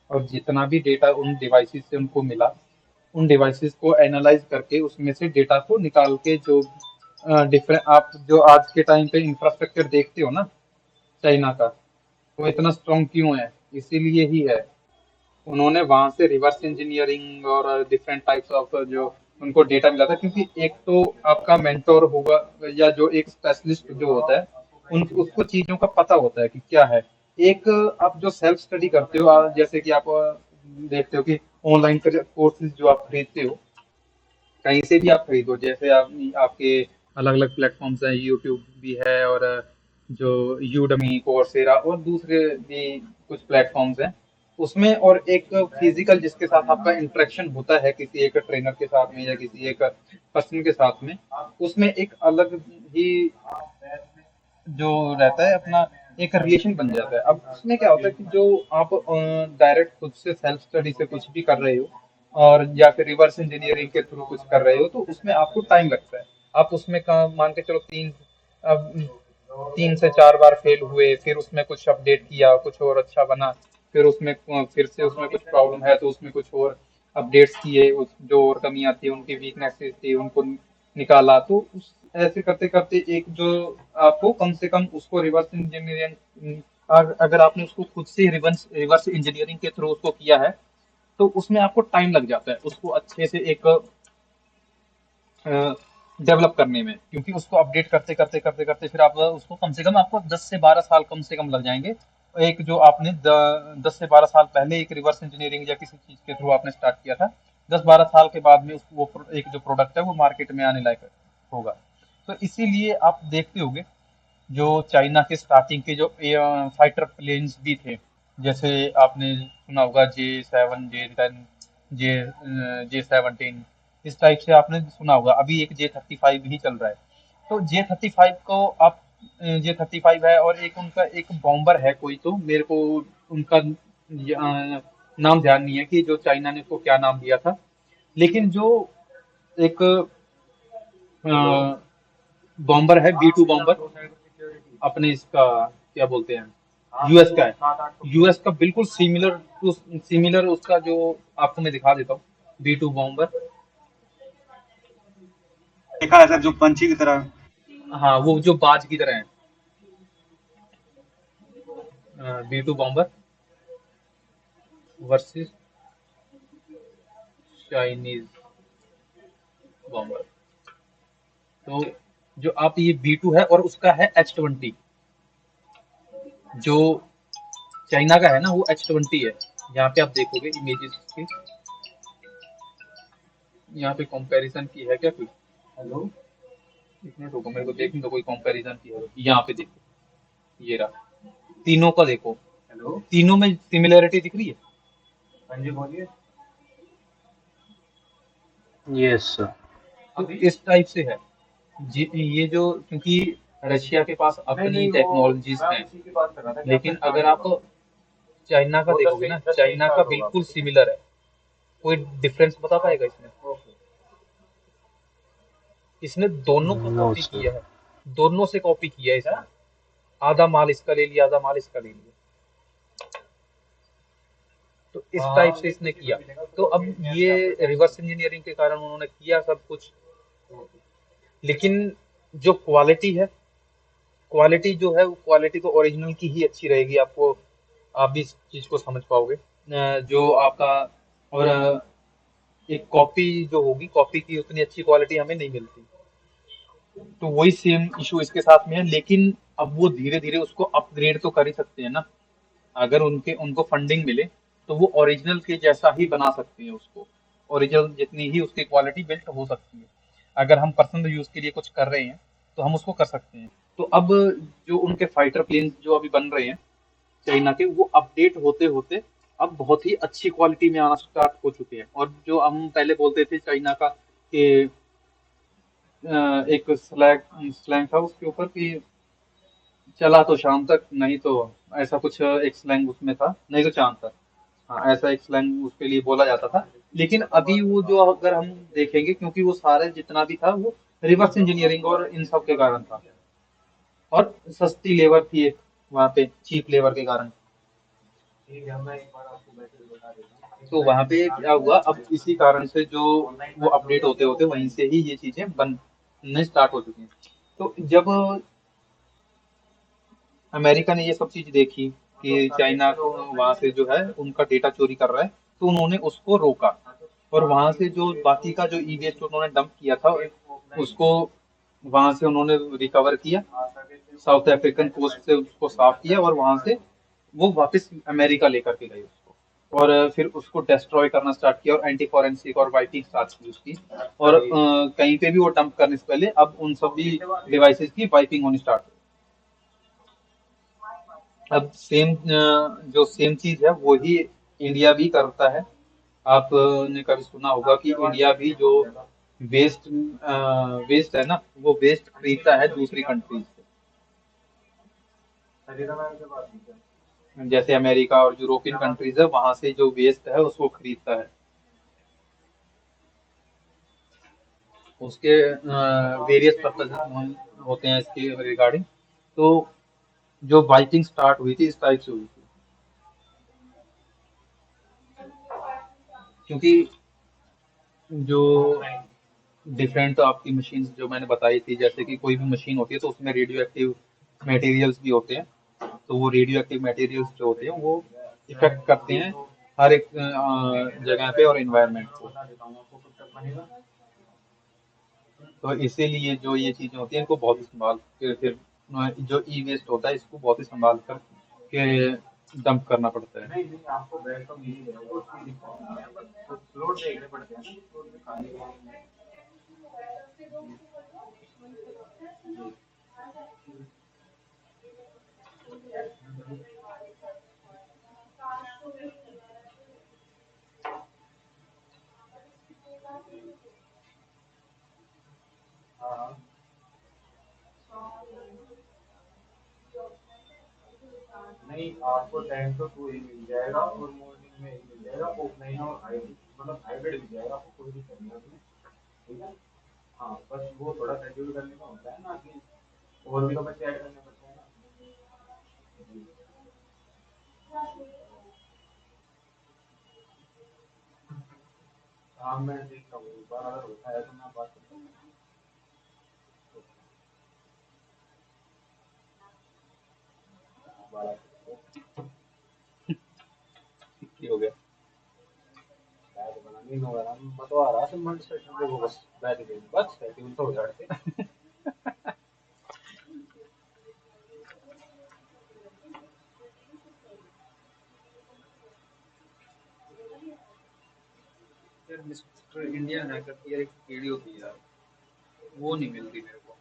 और जितना भी डेटा उन डिवाइसेस से उनको मिला, उन डिवाइसेस को एनालाइज करके उसमें से डेटा को निकाल के, जो डिफरेंट, आप जो आज के टाइम पे इंफ्रास्ट्रक्चर देखते हो ना चाइना का, वो इतना स्ट्रॉन्ग क्यों है, इसीलिए ही है। उन्होंने वहां से रिवर्स इंजीनियरिंग और डिफरेंट टाइप्स ऑफ जो उनको डेटा मिला था, क्योंकि एक तो आपका मेंटोर होगा या जो एक स्पेशलिस्ट जो होता है, उन उसको चीजों का पता होता है कि क्या है। एक आप जो सेल्फ स्टडी करते हो, जैसे कि आप देखते हो कि ऑनलाइन कोर्सेज जो आप खरीदते हो, कहीं से भी आप खरीदो, जैसे आपके अलग अलग प्लेटफॉर्म्स हैं, यूट्यूब भी है, और जो यूडमी, कोर्सेरा और दूसरे भी कुछ प्लेटफॉर्म्स हैं उसमें, और एक फिजिकल जिसके साथ आपका इंटरेक्शन होता है किसी एक ट्रेनर के साथ में या किसी एक पर्सन के साथ में, उसमें एक अलग ही जो रहता है अपना, एक रिलेशन बन जाता है। अब उसमें क्या होता है कि जो आप डायरेक्ट खुद से सेल्फ स्टडी से कुछ भी कर रहे हो, और या फिर रिवर्स इंजीनियरिंग के थ्रू कुछ कर रहे हो, तो उसमें आपको टाइम लगता है। आप उसमें मान के चलो अब 3 से 4 बार फेल हुए, फिर उसमें कुछ अपडेट किया, कुछ और अच्छा बना, फिर उसमें फिर से उसमें कुछ प्रॉब्लम है तो उसमें कुछ और अपडेट्स किए, उस जो और कमियां थी, उनकी वीकनेसेस थी, उनको निकाला, तो उस ऐसे करते करते एक जो आपको कम से कम उसको रिवर्स इंजीनियरिंग, अगर आपने उसको खुद से रिवर्स इंजीनियरिंग के थ्रू उसको किया है, तो उसमें आपको टाइम लग जाता है उसको अच्छे से एक डेवलप करने में, क्योंकि उसको अपडेट करते करते करते करते फिर आप उसको कम से कम आपको 10 से 12 साल कम से कम लग जाएंगे। एक जो आपने 10 से 12 साल पहले एक रिवर्स इंजीनियरिंग या किसी चीज के थ्रू आपने स्टार्ट किया था, 10-12 साल के बाद में एक जो प्रोडक्ट है वो मार्केट में आने लायक होगा। तो इसीलिए आप देखते होंगे जो चाइना के स्टार्टिंग के जो फाइटर प्लेन्स भी थे, जैसे आपने सुना होगा J7, J10, J17, इस टाइप से आपने सुना होगा। अभी एक J35 ही चल रहा है। तो J35 को आप J35 है, और एक उनका एक बॉम्बर है कोई, तो मेरे को उनका नाम ध्यान नहीं है कि जो चाइना ने उसको क्या नाम दिया था, लेकिन जो एक बॉम्बर है B2 बॉम्बर, अपने इसका क्या बोलते हैं, यूएस का है, यूएस का बिल्कुल सिमिलर उसका जो आपको मैं दिखा देता हूँ, B2 बॉम्बर। देखा है सर, जो पंछी की तरह। हाँ, वो जो बाज की तरह है, B2 bomber versus Chinese bomber. तो जो आप ये B2 है और उसका है H20, जो चाइना का है ना वो H20 है। यहाँ पे आप देखोगे इमेजेस के, यहाँ पे कंपैरिजन की है क्या कोई, हेलो, एक मिनट रुको, मेरे को देखने दो कोई कंपैरिजन की है, यहाँ पे देखो, ये रहा, तीनों का देखो, हेलो, तीनों में सिमिलरिटी दिख रही है। हाँ जी बोलिए। Yes sir. तो इस टाइप से है ये जो, क्योंकि रशिया के पास नहीं अपनी नहीं, वो टेक्नोलॉजीज मैं हैं, उसी की बात कर रहा था कि आपका लेकिन स्टार्ट अगर कब आप हुआ? चाइना का वो दस देखोगे से ना, दस से चाइना का स्टार्ट होगा बिल्कुल आपका, ठीक है। सिमिलर है। कोई डिफरेंस बता पाएगा इसमें? ओके। इसने दोनों को नो कॉपी सर। किया है, दोनों से कॉपी किया है इसने। आधा माल इसका ले लिया, आधा माल इसका ले लिया, तो इस टाइप हाँ से ये इसने किसी को किया। मिलेगा तो तो अब कॉपी में से आपको ये टेन रिवर्स इंजीनियरिंग के कारण उन्होंने किया सब कुछ, ओके। लेकिन जो क्वालिटी है, क्वालिटी जो है वो क्वालिटी तो ओरिजिनल की ही अच्छी रहेगी। आपको, आप भी इस चीज को समझ पाओगे। जो आपका, और एक कॉपी जो होगी, कॉपी की उतनी अच्छी क्वालिटी हमें नहीं मिलती। तो वही सेम इशू इसके साथ में है, लेकिन अब वो धीरे धीरे उसको अपग्रेड तो कर ही सकते हैं ना। अगर उनको फंडिंग मिले तो वो ओरिजिनल के जैसा ही बना सकते हैं उसको, ओरिजिनल जितनी ही उसकी क्वालिटी बिल्ट हो सकती है। अगर हम पर्सनल यूज के लिए कुछ कर रहे हैं तो हम उसको कर सकते हैं। तो अब जो उनके फाइटर प्लेन जो अभी बन रहे हैं चाइना के, वो अपडेट होते होते अब बहुत ही अच्छी क्वालिटी में आना स्टार्ट हो चुके हैं। और जो हम पहले बोलते थे चाइना का कि एक स्लैंग स्लैंग था उसके ऊपर कि चला तो शाम तक, नहीं तो ऐसा कुछ एक स्लैंग उसमें था, नहीं तो चांद तक। हाँ, ऐसा एक स्लैंग उसके लिए बोला जाता था। लेकिन अभी वो जो अगर हम देखेंगे, क्योंकि वो सारे जितना भी था वो रिवर्स इंजीनियरिंग और इन सब के कारण था, और सस्ती लेबर थी एक वहाँ पे, चीप लेबर के कारण। ठीक है, मैं एक बार आपको मैसेज बता देता हूँ, तो वहाँ पे क्या हुआ, अब इसी कारण से जो वो अपडेट होते होते वहीं से ही ये चीजें बनने स्टार्ट हो चुकी हैं। तो जब अमेरिका ने ये सब चीज देखी कि चाइना को वहां से जो है उनका डेटा चोरी कर रहा है, तो उन्होंने उसको रोका। और वहां से जो बाकी का जो ई वेस्ट उन्होंने डंप किया था, उसको वहां से उन्होंने रिकवर किया, साउथ अफ्रीकन कोस्ट से उसको साफ किया, और वहां से वो वापस अमेरिका लेकर के गए उसको। और फिर उसको डिस्ट्रॉय करना स्टार्ट किया, और एंटी फॉरेंसिक और वाइपिंग स्टार्ट की उसकी। और कहीं पे भी वो डंप करने से पहले अब उन सभी डिवाइसेस की वाइपिंग होनी स्टार्ट। अब सेम जो सेम चीज है वही इंडिया भी करता है। आपने कभी सुना होगा कि इंडिया भी जो वेस्ट वेस्ट है ना, वो वेस्ट खरीदता है दूसरी कंट्रीज सरिता मैम से बात की क्या? से, जैसे अमेरिका और यूरोपियन कंट्रीज है, वहां से जो वेस्ट है उसको खरीदता है। उसके वेरियस पर्पज होते हैं इसके रिगार्डिंग। तो जो बाइकिंग स्टार्ट हुई थी इस टाइप से हुई थी, क्योंकि जो डिफरेंट आपकी मशीन जो मैंने बताई थी, जैसे कि कोई भी मशीन होती है तो उसमें रेडियो एक्टिव मटेरियल्स भी होते हैं। तो वो रेडियो एक्टिव मटेरियल्स जो होते हैं वो इफेक्ट करते हैं हर एक जगह पे और इन्वायरमेंट को। बता देता हूँ आपको कब तक बनेगा। तो इसीलिए जो ये चीजें होती हैं इनको बहुत ही संभाल के, फिर जो ई वेस्ट होता है इसको बहुत ही संभाल कर के डंप करना पड़ता है। नहीं नहीं, आपको बैग तो मिल ही जाएगा, उसकी दिक्कत नहीं है, बस फ्लोट देखने पड़ते हैं ना, फ्लोट में खाली है। जी। हाँ नहीं, आपको 10 to 2 ही मिल जाएगा, और मॉर्निंग में ही मिल जाएगा, ऑफलाइन और हाइब्रिड, मतलब हाइब्रिड मिल जाएगा आपको, कोई दिक्कत नहीं होगी। ठीक है। हाँ, बस वो थोड़ा शेड्यूल करने में होता है ना कि और भी तो बच्चे ऐड करने पड़ते हैं ना। जी। हाँ, मैं देखता हूँ, एक बार अगर होता है तो मैं बात करता हूँ। ये हो गया। बैग बनाने में हो रहा, मैं बता रहा था मंच से देखो, बस बैग दे बस शेड्यूल तो हो जाते। यार मिस्टर इंडिया हैकर की यार एक वीडियो थी यार, वो नहीं मिल रही मेरे को।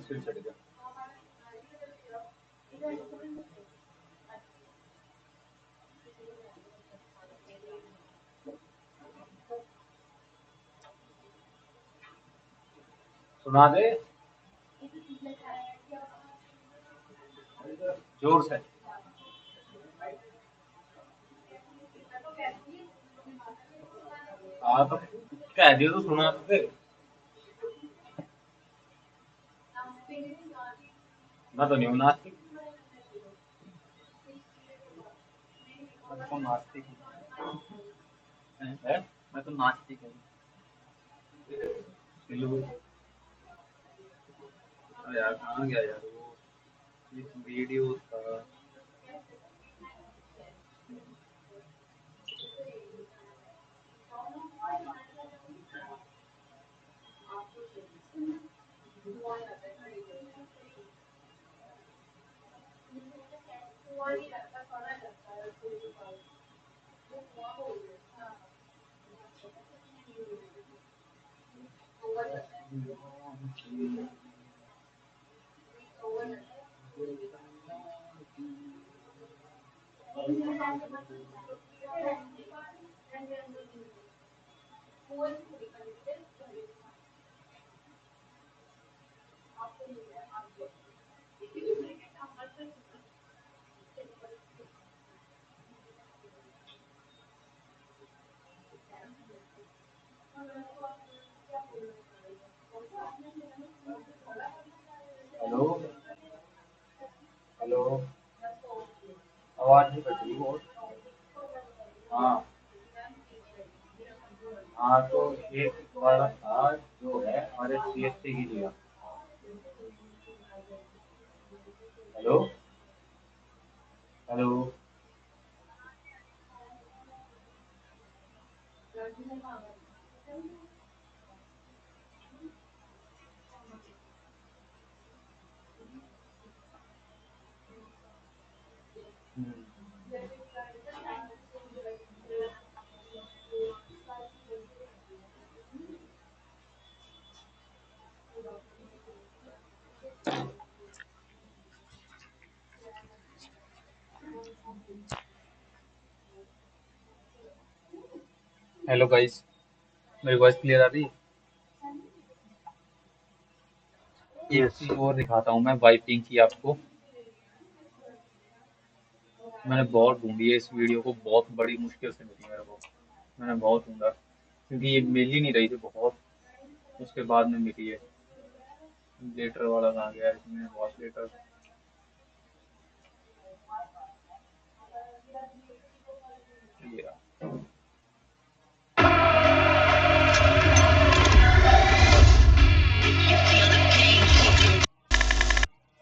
स्क्रीनशॉट दिया। सुना दे जोर से। हाँ तो कह दियो तो सुना तो दे। मैं तो नहीं हूँ नास्तिक। मैं तो नास्तिक हूँ। है? मैं तो नास्तिक हूँ। बिल्कुल। अरे यार कहाँ गया यार वो इस वीडियो था। हेलो हेलो आवाज नहीं कट रही बहुत। हाँ हाँ तो एक वाला था जो है हमारे CSC की लिया। हेलो हेलो हेलो गाइस, मेरी वॉइस क्लियर आ रही है? एक यस चीज और दिखाता हूँ मैं वाइपिंग की आपको। मैंने बहुत ढूंढी है इस वीडियो को, बहुत बड़ी मुश्किल से मिली मेरे को। मैंने बहुत ढूंढा क्योंकि ये मिल ही नहीं रही थी बहुत। उसके बाद में मिली है। लेटर वाला कहाँ गया है इसमें, वॉच लेटर। ये रहा।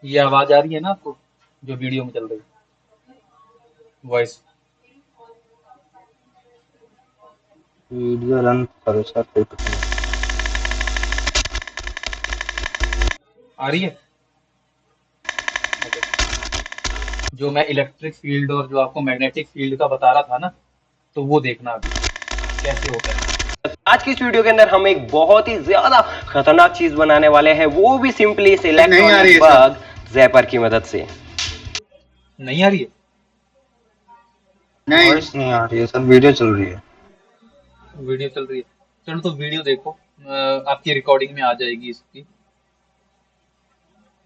ये आवाज आ रही है ना आपको जो वीडियो में चल रही है वॉइस? वीडियो रन करो सर कोई कुछ नहीं। आ रही है? ओके। जो मैं इलेक्ट्रिक फील्ड और जो आपको मैग्नेटिक फील्ड का बता रहा था ना, तो वो देखना अभी कैसे होता है। आज की इस वीडियो के अंदर हम एक बहुत ही ज्यादा खतरनाक चीज बनाने वाले हैं, वो भी सिंपली इस नहीं आ रही इलेक्ट्रॉनिक है सर। बग जैपर की मदद से। नहीं आ रही है? नहीं। वॉइस नहीं आ रही है सर, वीडियो चल रही है। वीडियो चल रही है? चलो तो वीडियो देखो। आपकी रिकॉर्डिंग में आ जाएगी इसकी।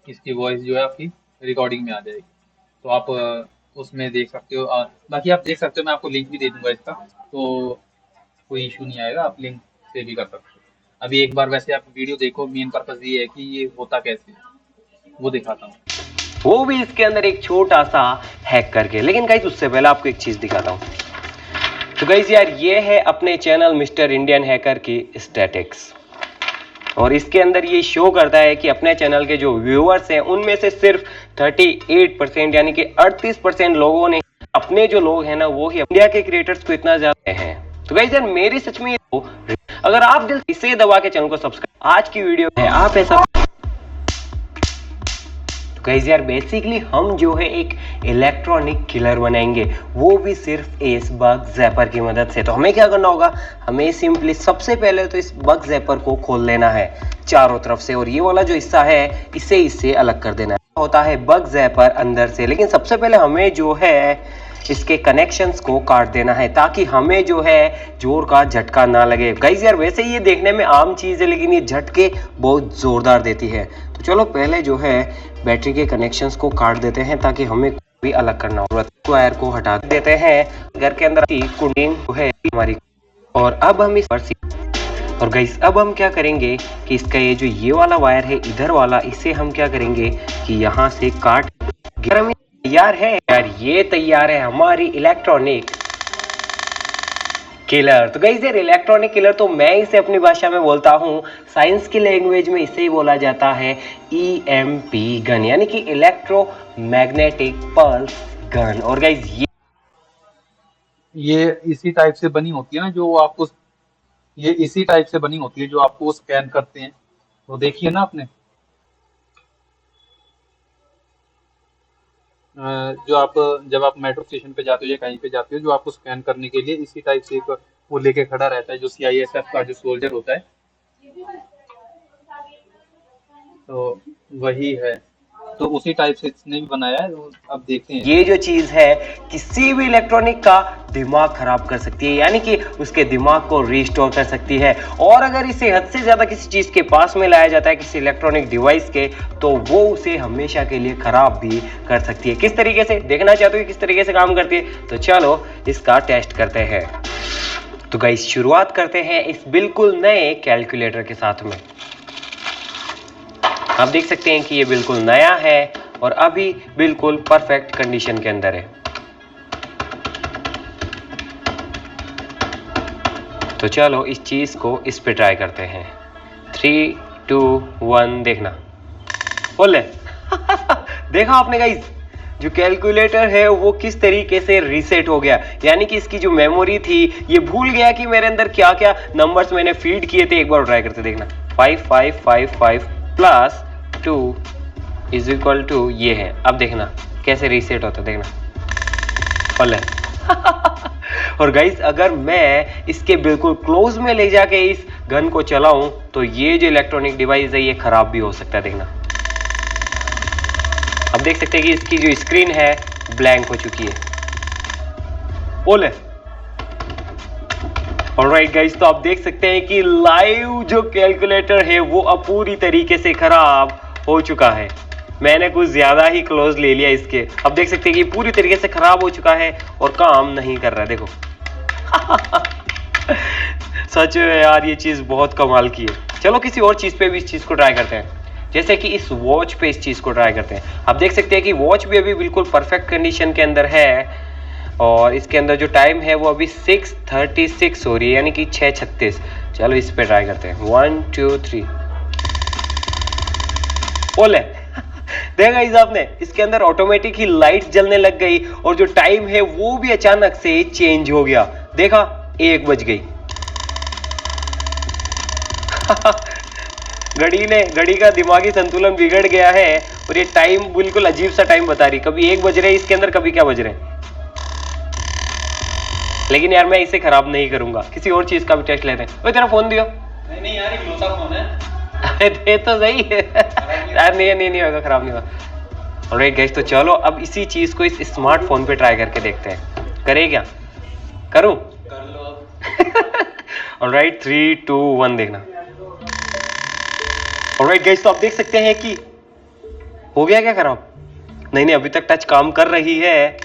इसकी वॉइस जो है आपकी रिकॉर्डिंग में आ जाएगी। तो आप उसमें देख सकते हो। बाकी आप देख सकते हो, मैं आपको लिंक भी दे दूंगा इसका। तो कोई इशू नहीं आएगा, आप लिंक से भी कर सकते हो। अभी एक बार वैसे आप वीडियो देखो, मेन पर्पज ये है कि ये होता कैसे है वो दिखाता हूँ। वो भी इसके अंदर एक छोटा सा हैक करके। लेकिन गाइस उससे पहले आपको एक चीज दिखाता हूं। तो गाइस यार ये है अपने चैनल मिस्टर इंडियन हैकर की स्टैटिक्स, और इसके अंदर ये शो करता है कि अपने चैनल के जो व्यूअर्स हैं उनमें से सिर्फ 38% यानी कि 38% लोगों ने, अपने जो लोग हैं ना वो ही इंडिया के क्रिएटर्स को इतना ज्यादा हैं। तो गाइस यार मेरी सच में अगर आप दिल इसे दबा के चैनल को सब्सक्राइब, आज की वीडियो है आप ऐसा गाइस यार बेसिकली हम जो है एक इलेक्ट्रॉनिक किलर बनाएंगे, वो भी सिर्फ इस बग जैपर की मदद से। तो हमें क्या करना होगा, हमें सिंपली सबसे पहले तो इस बग जैपर को खोल लेना है चारों तरफ से, और ये वाला जो हिस्सा है इसे इससे अलग कर देना है। होता है बग जैपर अंदर से, लेकिन सबसे पहले हमें जो है इसके कनेक्शंस को काट देना है ताकि हमें जो है जोर का झटका ना लगे। गाइस यार वैसे ये देखने में आम चीज़ है, लेकिन ये झटके बहुत ज़ोरदार देती है। तो चलो पहले जो है बैटरी के कनेक्शंस को काट देते हैं ताकि हमें भी अलग करना होगा। वायर को हटा देते हैं। घर के अंदर कुंडी है हमारी, और अब हम इस पर और गाइस अब हम क्या करेंगे कि इसका ये वाला वायर है इधर वाला, इसे हम क्या करेंगे कि यहाँ से काट तैयार है यार, ये तैयार है हमारी इलेक्ट्रॉनिक किलर। तो गाइस यार इलेक्ट्रॉनिक किलर तो मैं इसे अपनी भाषा में बोलता हूँ, साइंस की लैंग्वेज में इसे ही बोला जाता है EMP गन, यानी कि इलेक्ट्रोमैग्नेटिक पल्स गन। और गाइस ये इसी टाइप से बनी होती है ना जो आपको, ये इसी टाइप से बनी होती है जो आपको स्कैन करते हैं। तो देखिए ना आपने, जो आप जब आप मेट्रो स्टेशन पे जाते हो या कहीं पे जाते हो, जो आपको स्कैन करने के लिए इसी टाइप से एक वो लेके खड़ा रहता है, जो CISF का जो सोल्जर होता है, तो वही है। तो उसी टाइप से इसने भी बनाया है। तो अब देखते हैं, ये जो चीज है किसी भी इलेक्ट्रॉनिक का दिमाग खराब कर सकती है, यानी कि उसके दिमाग को रिस्टोर कर सकती है। और अगर इसे हद से ज्यादा किसी चीज के पास में लाया जाता है, किसी इलेक्ट्रॉनिक डिवाइस के, तो वो उसे हमेशा के लिए खराब भी कर सकती है। किस तरीके से देखना चाहते हो किस तरीके से काम करती है, तो चलो इसका टेस्ट करते हैं। तो गाइस शुरुआत करते हैं इस बिल्कुल नए कैलकुलेटर के साथ में। आप देख सकते हैं कि ये बिल्कुल नया है और अभी बिल्कुल परफेक्ट कंडीशन के अंदर है। तो चलो इस चीज को इस पे ट्राई करते हैं। 3, 2, 1 देखना। बोले देखा आपने गाइस, जो कैलकुलेटर है वो किस तरीके से रीसेट हो गया, यानी कि इसकी जो मेमोरी थी ये भूल गया कि मेरे अंदर क्या क्या नंबर्स मैंने फीड किए थे। एक बार ट्राई करते देखना। 5555 प्लस 2 इज इक्वल टू ये है। अब देखना कैसे रीसेट होता है, देखना। बोले और गाइस अगर मैं इसके बिल्कुल क्लोज में ले जाके इस गन को चलाऊं तो ये जो इलेक्ट्रॉनिक डिवाइस है ये खराब भी हो सकता है, देखना। अब देख सकते हैं कि इसकी जो स्क्रीन है ब्लैंक हो चुकी है। बोले ऑलराइट गाइस, तो आप देख सकते हैं कि लाइव जो कैलकुलेटर है वो अब पूरी तरीके से खराब हो चुका है। मैंने कुछ ज्यादा ही क्लोज ले लिया इसके। अब देख सकते हैं कि पूरी तरीके से खराब हो चुका है और काम नहीं कर रहा है, देखो। सच में यार ये चीज बहुत कमाल की है। चलो किसी और चीज पे भी इस चीज को ट्राई करते हैं, जैसे कि इस वॉच पे इस चीज को ट्राई करते हैं। आप देख सकते हैं कि वॉच भी अभी बिल्कुल परफेक्ट कंडीशन के अंदर है और इसके अंदर जो टाइम है वो अभी 6:36 हो रही है, यानी कि 6:36। चलो इस पे ट्राई करते हैं। 1 2 3 बोले देखा इस आपने, इसके अंदर ऑटोमेटिक ही लाइट जलने लग गई और जो टाइम है वो भी अचानक से चेंज हो गया। देखा 1 बज गई। घड़ी का दिमागी संतुलन बिगड़ गया है और ये टाइम बिल्कुल अजीब सा टाइम बता रही, कभी 1 बज रहे इसके अंदर, कभी क्या बज रहे। लेकिन यार मैं इसे खराब नहीं करूंगा, किसी और चीज का भी टेस्ट लेते हैं। ओए तेरा फोन दियो। नहीं यार इकलौता फोन है। अरे दे तो सही है यार। नहीं होगा, खराब नहीं होगा। ऑलराइट गाइस, तो चलो अब इसी चीज को इस स्मार्टफोन पे ट्राई करके देखते हैं। करे क्या करूं? कर लो। ऑलराइट 3 2 1 देखना। ऑलराइट गाइस, तो आप देख सकते हैं कि हो गया क्या खराब? नहीं अभी तक टच काम कर रही है।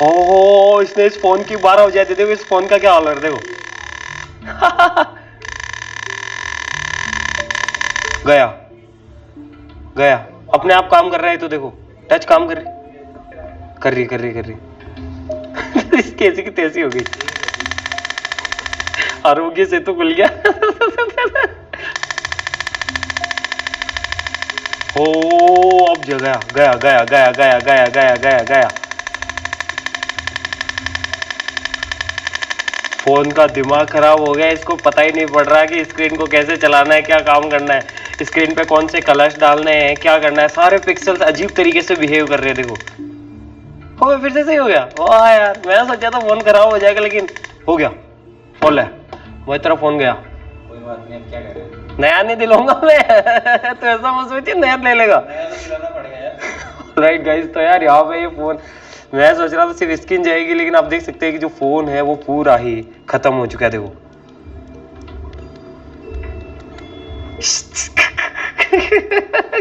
ओह इसने इस फोन की 12 हो जाती। देखो इस फोन का क्या हाल है, देखो। गया अपने आप काम कर रहा है, तो देखो टच काम कर रही कैसी की तैसी हो गई। आरोग्य से तो खुल गया। ओ अब गया। फोन का दिमाग खराब हो गया, इसको पता ही नहीं पड़ रहा कि स्क्रीन को कैसे चलाना है, क्या काम करना है। स्क्रीन पे कौन से कलर्स डालने हैं, क्या करना है, सारे पिक्सल्स अजीब तरीके से बिहेव कर रहे हैं। देखो हो फिर से सही हो गया। वाह यार, मैं सोचा था फोन खराब हो जाएगा लेकिन हो गया। बोल है वही तरह फोन गया। कोई बात नहीं, अब क्या करें, नया नहीं दिलाऊंगा मैं तो ऐसा मत सोचिए नया ले लेगा। नया तो दिलाना पड़ेगा यार। राइट गाइस, तो यार यहाँ पे ये फोन मैं सोच रहा था सिर्फ स्किन जाएगी, लेकिन आप देख सकते हैं कि जो फोन है वो पूरा ही खत्म हो चुका है। देखो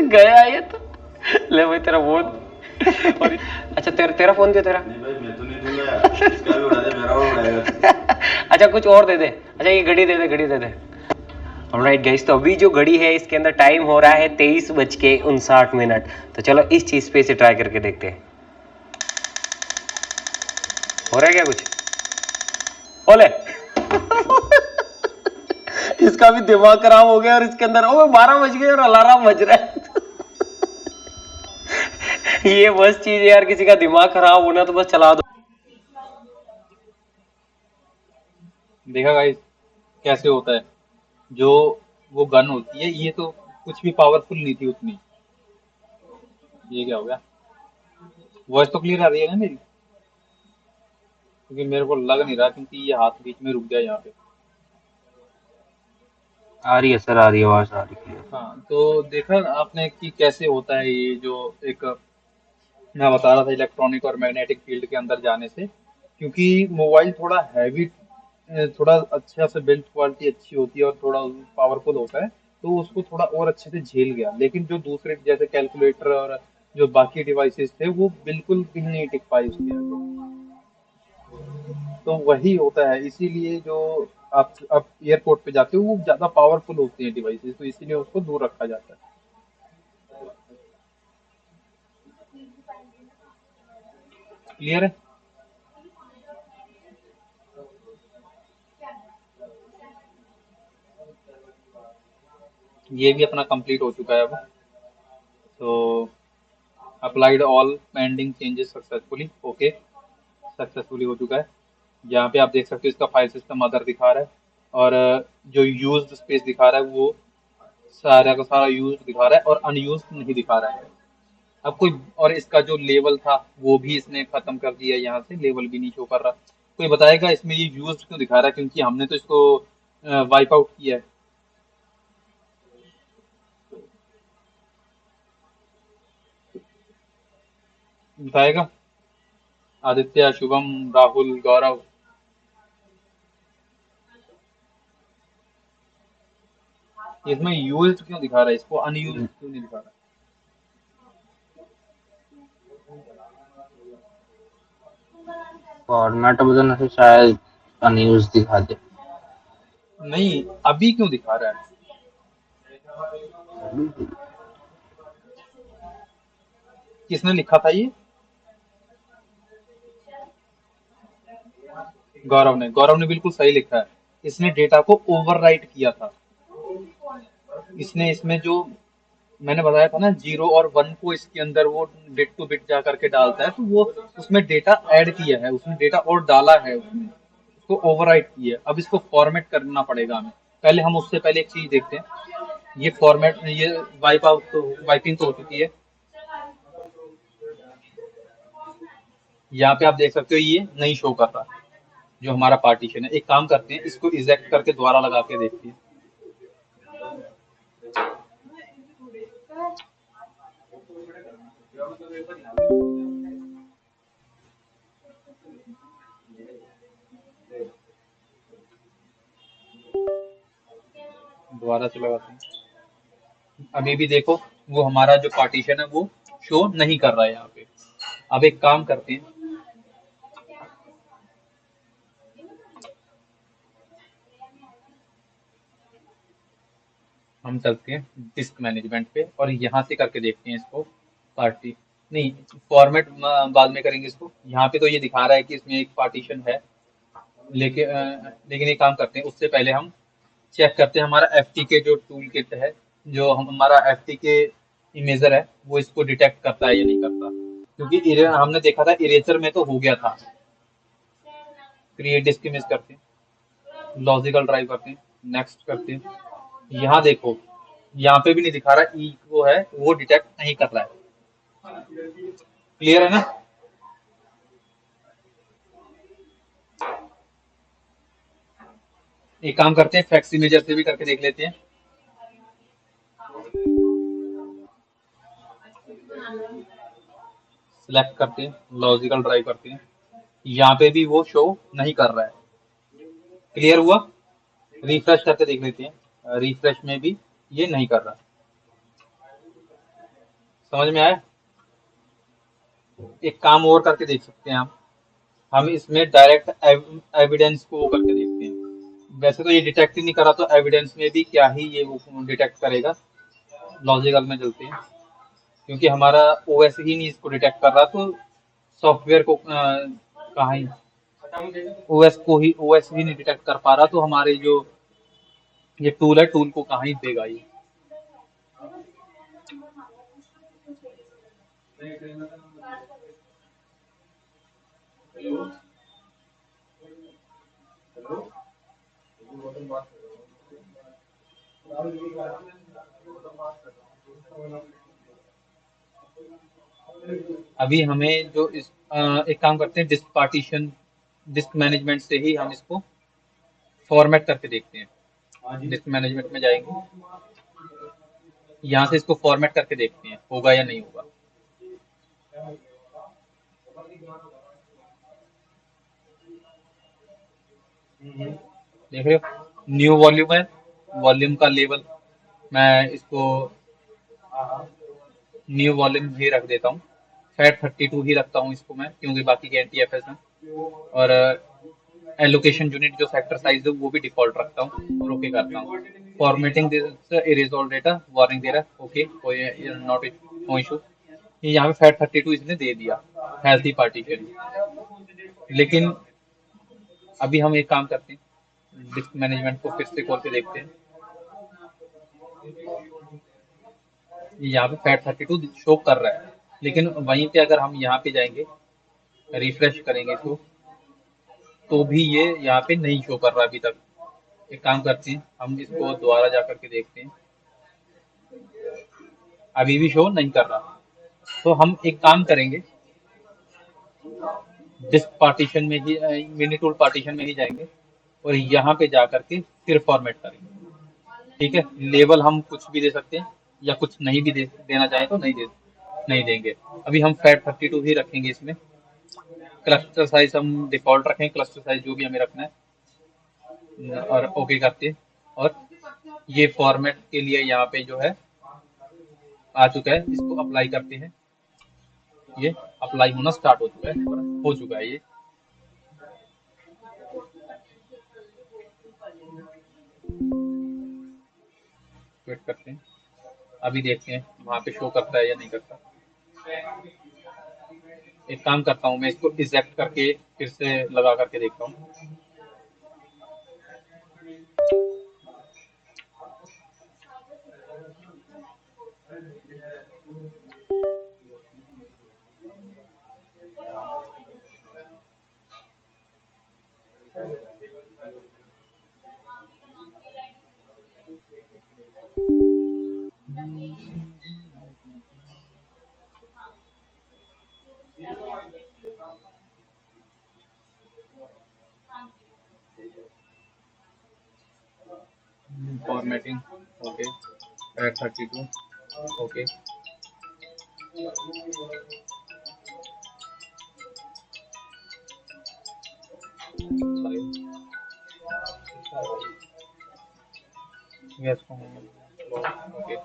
गया ये तो। ले भाई तेरा फोन। और अच्छा तेरा फोन दे तेरा। नहीं भाई, मैं तो नहीं दूंगा यार, इसका भी उड़ा दे, मेरा भी उड़ाएगा। अच्छा कुछ और दे दे। अच्छा ये घड़ी दे दे, घड़ी दे दे। ऑलराइट गाइस, तो अभी जो घड़ी है इसके अंदर टाइम हो रहा है 23:59। तो चलो इस चीज पे इसे ट्राई करके देखते हैं, हो रहा है क्या कुछ। बोले इसका भी दिमाग खराब हो गया और इसके अंदर ओ 12 बज गए और अलार्म बज रहा है। ये बस चीज है यार, किसी का दिमाग खराब होना तो बस चला दो। देखा गाइस कैसे होता है। जो वो गन होती है ये तो कुछ भी पावरफुल नहीं थी उतनी। ये क्या हो गया? वॉइस तो क्लियर आ रही है ना मेरी? क्योंकि मेरे को लग नहीं रहा, क्योंकि ये हाथ बीच में रुक गया यहाँ पे। आ रही है सर, आ रही है, आवाज आ रही है। हाँ, तो देखा आपने कि कैसे होता है ये जो एक मैं बता रहा था इलेक्ट्रॉनिक और मैग्नेटिक फील्ड के अंदर जाने से। क्योंकि मोबाइल थोड़ा हैवी, थोड़ा अच्छा से बिल्ड क्वालिटी अच्छी होती है और थोड़ा पावरफुल होता है, तो उसको थोड़ा और अच्छे से झेल गया। लेकिन जो दूसरे जैसे कैलकुलेटर और जो बाकी डिवाइसेस थे वो बिल्कुल भी नहीं टिक पाई उसके आगे। तो वही होता है, इसीलिए जो आप एयरपोर्ट पे जाते हो वो ज्यादा पावरफुल होती है डिवाइसेस, तो इसीलिए उसको दूर रखा जाता है। क्लियर है? ये भी अपना कंप्लीट हो चुका है अब। तो applied all pending changes successfully, okay, successfully हो चुका है। यहाँ पे आप देख सकते हो इसका फाइल सिस्टम अदर दिखा रहा है, और जो यूज्ड स्पेस दिखा रहा है वो सारा का सारा यूज दिखा रहा है और अनयूज नहीं दिखा रहा है। अब कोई और इसका जो लेवल था वो भी इसने खत्म कर दिया, यहाँ से लेवल भी नहीं शो कर रहा। कोई बताएगा इसमें ये यूज क्यों दिखा रहा है? क्योंकि हमने तो इसको वाइप आउट किया है। बताएगा? आदित्य, शुभम, राहुल, गौरव। इसमें यूज्ड क्यों दिखा रहा है, इसको अनयूज्ड क्यों नहीं दिखा रहा? फॉर्मेट बदलने से शायद अनयूज दिखा दे। नहीं, अभी क्यों दिखा रहा है? किसने लिखा था ये? गौरव ने बिल्कुल सही लिखा है। इसने डेटा को ओवरराइट किया था। इसने इसमें जो मैंने बताया था ना, 0 और 1 को इसके अंदर वो बिट टू बिट जा करके डालता है, तो वो उसमें डेटा ऐड किया है, उसने डेटा और डाला है उसमें, उसको ओवरराइट किया है। अब इसको फॉर्मेट करना पड़ेगा हमें। पहले हम उससे पहले एक चीज देखते हैं। ये फॉर्मेट, ये वाइप आउट तो वाइपिंग तो हो चुकी है। यहाँ पे आप देख सकते हो ये नहीं शो कर रहा जो हमारा पार्टीशन है। एक काम करते हैं, इसको इजेक्ट करके दोबारा लगा के देखते हैं। दोबारा से लगाते हैं। अभी भी देखो वो हमारा जो पार्टीशन है वो शो नहीं कर रहा है यहाँ पे। अब एक काम करते हैं, हम चलते हैं डिस्क मैनेजमेंट पे और यहाँ से करके देखते हैं इसको। पार्टी नहीं, फॉर्मेट बाद में करेंगे इसको। यहाँ पे तो ये दिखा रहा है कि इसमें एक पार्टीशन है, लेकिन एक काम करते हैं, उससे पहले हम चेक करते हैं हमारा एफ के जो टूल किट है, जो हमारा एफ के इमेजर है वो इसको डिटेक्ट करता है या नहीं करता। क्योंकि हमने देखा था इरेजर में तो हो गया था। क्रिएट डिस्क इमेज करते हैं, लॉजिकल ड्राइव करते हैं, नेक्स्ट करते हैं। यहाँ देखो यहाँ पे भी नहीं दिखा रहा, ई वो है वो डिटेक्ट नहीं कर रहा है। क्लियर है ना? एक काम करते हैं, फैक्स इमेजर से भी करके देख लेते हैं। सिलेक्ट करते हैं, लॉजिकल ड्राइव करते हैं, यहाँ पे भी वो शो नहीं कर रहा है। क्लियर हुआ? रिफ्रेश करके देख लेते हैं, रिफ्रेश में भी ये नहीं कर रहा। समझ में आया? एक काम और करके देख सकते हैं हम इसमें डायरेक्ट एविडेंस को वो करके देखते हैं। वैसे तो ये डिटेक्ट ही नहीं करा, तो एविडेंस में भी क्या ही ये वो डिटेक्ट करेगा। लॉजिकल में चलते हैं, क्योंकि हमारा ओएस ही नहीं इसको डिटेक्ट कर रहा, तो सॉफ्टवेयर को कहाँ ही ओएस ही नहीं डिटेक्ट कर पा रहा, तो हमारे जो ये टूल है, टूल को कहाँ ही देगा ये। अभी हमें जो एक काम करते हैं, डिस्क पार्टीशन, डिस्क मैनेजमेंट से ही हम इसको फॉर्मेट करके देखते हैं। डिस्क मैनेजमेंट में जाएंगे, यहाँ से इसको फॉर्मेट करके देखते हैं होगा या नहीं होगा। देख रहे हो, न्यू वॉल्यूम है, वॉल्यूम का लेवल मैं इसको न्यू वॉल्यूम ही रख देता हूँ। फैट 32 ही रखता हूँ इसको मैं, क्योंकि बाकी के NTFS हैं। और एलोकेशन यूनिट जो सेक्टर साइज है वो भी डिफॉल्ट रखता हूँ और ओके करता हूँ। Formatting this erase all data, warning दे रहा है, ओके, कोई नॉट नो इशू। यहाँ पे फैट 32 इसने दे दिया, हेल्थी पार्टीशन। लेकिन अभी हम एक काम करते हैं, डिस्क मैनेजमेंट को फिर से खोल के देखते हैं। यहाँ पे फैट 32 शो कर रहा है, लेकिन वहीं पे अगर हम यहाँ पे जाएंगे, रिफ्रेश करेंगे तो भी ये यहाँ पे नहीं शो कर रहा अभी तक। एक काम करते हैं, हम इसको दोबारा जा करके देखते हैं, अभी भी शो नहीं कर रहा। तो हम एक काम करेंगे, डिस्क पार्टीशन में ही, मिनी टूल पार्टीशन में ही जाएंगे और यहाँ पे जा करके फिर फॉर्मेट करेंगे। ठीक है, लेबल हम कुछ भी दे सकते हैं, या कुछ नहीं भी देना चाहें तो नहीं देंगे। अभी हम फैट 32 ही रखेंगे इसमें। क्लस्टर साइज हम डिफॉल्ट रखें, क्लस्टर साइज जो भी हमें रखना है, और ओके करते हैं। और ये फॉर्मेट के लिए यहाँ पे जो है आ चुका है, इसको अप्लाई करते हैं। ये अप्लाई होना स्टार्ट हो चुका है, हो चुका है ये। वेट करते हैं, अभी देखते हैं वहाँ पे शो करता है या नहीं करता। एक काम करता हूँ, मैं इसको इजेक्ट करके फिर से लगा करके देखता हूँ। Formatting okay, FAT 32 okay. Yes okay.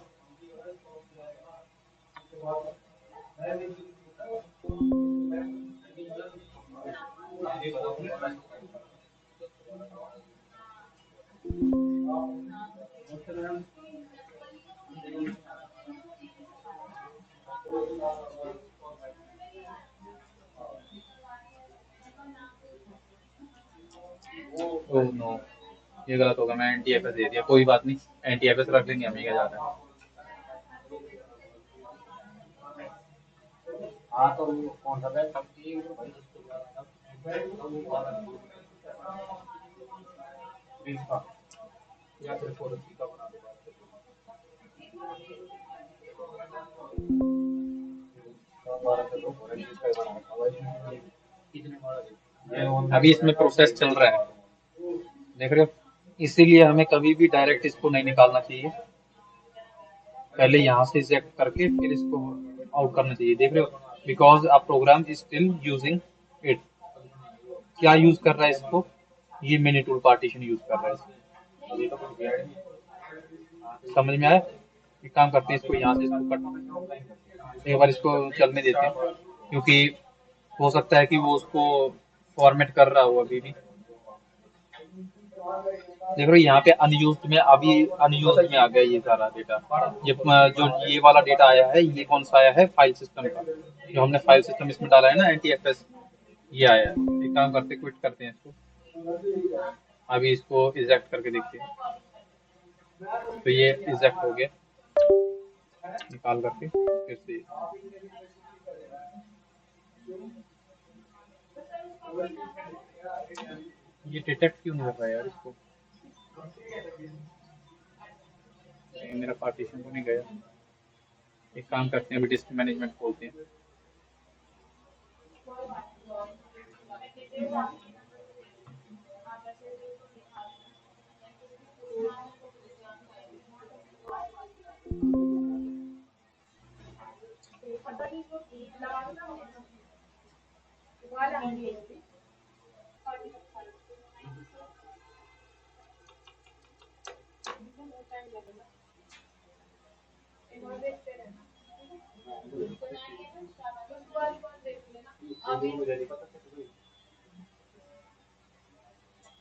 Oh no, ये गलत होगा, मैं NTFS दे दिया। कोई बात नहीं, NTFS रख लेंगे, हमें क्या जाता है। हाँ तो वो कौन सा बैग सबकी इसका या फिर 4 का बना दो। अभी इसमें प्रोसेस चल रहा है, देख रहे हो। इसीलिए हमें कभी भी डायरेक्ट इसको नहीं निकालना चाहिए, पहले यहाँ से इजेक्ट करके फिर इसको आउट करना चाहिए, देख रहे हो। Because a program is still using it. क्या यूज कर रहा है इसको, ये मिनी टूल पार्टीशन यूज कर रहा है इसको। समझ में आया। एक काम करते हैं, इसको यहाँ से इसको कट, एक बार इसको चलने देते हैं, क्योंकि हो सकता है कि वो उसको फॉर्मेट कर रहा हो अभी भी। देख रहे हो यहाँ पे अनयूज्ड में, अभी अनयूज्ड में आ गया ये सारा डेटा। ये जो ये वाला डेटा आया है, ये कौन सा आया है, फाइल सिस्टम का। जो हमने फाइल सिस्टम इसमें डाला है ना, NTFS, ये आया है। एक काम करते, क्विट करते हैं इसको, अभी इसको इजेक्ट करके देखते हैं। तो ये इजेक्ट हो गया, निकाल करके फिर से। ये डिटेक्ट क्यों नहीं कर रहा है यार इसको, मेरा पार्टीशन तो नहीं गया। एक काम करते हैं, अभी डिस्क मैनेजमेंट खोलते हैं।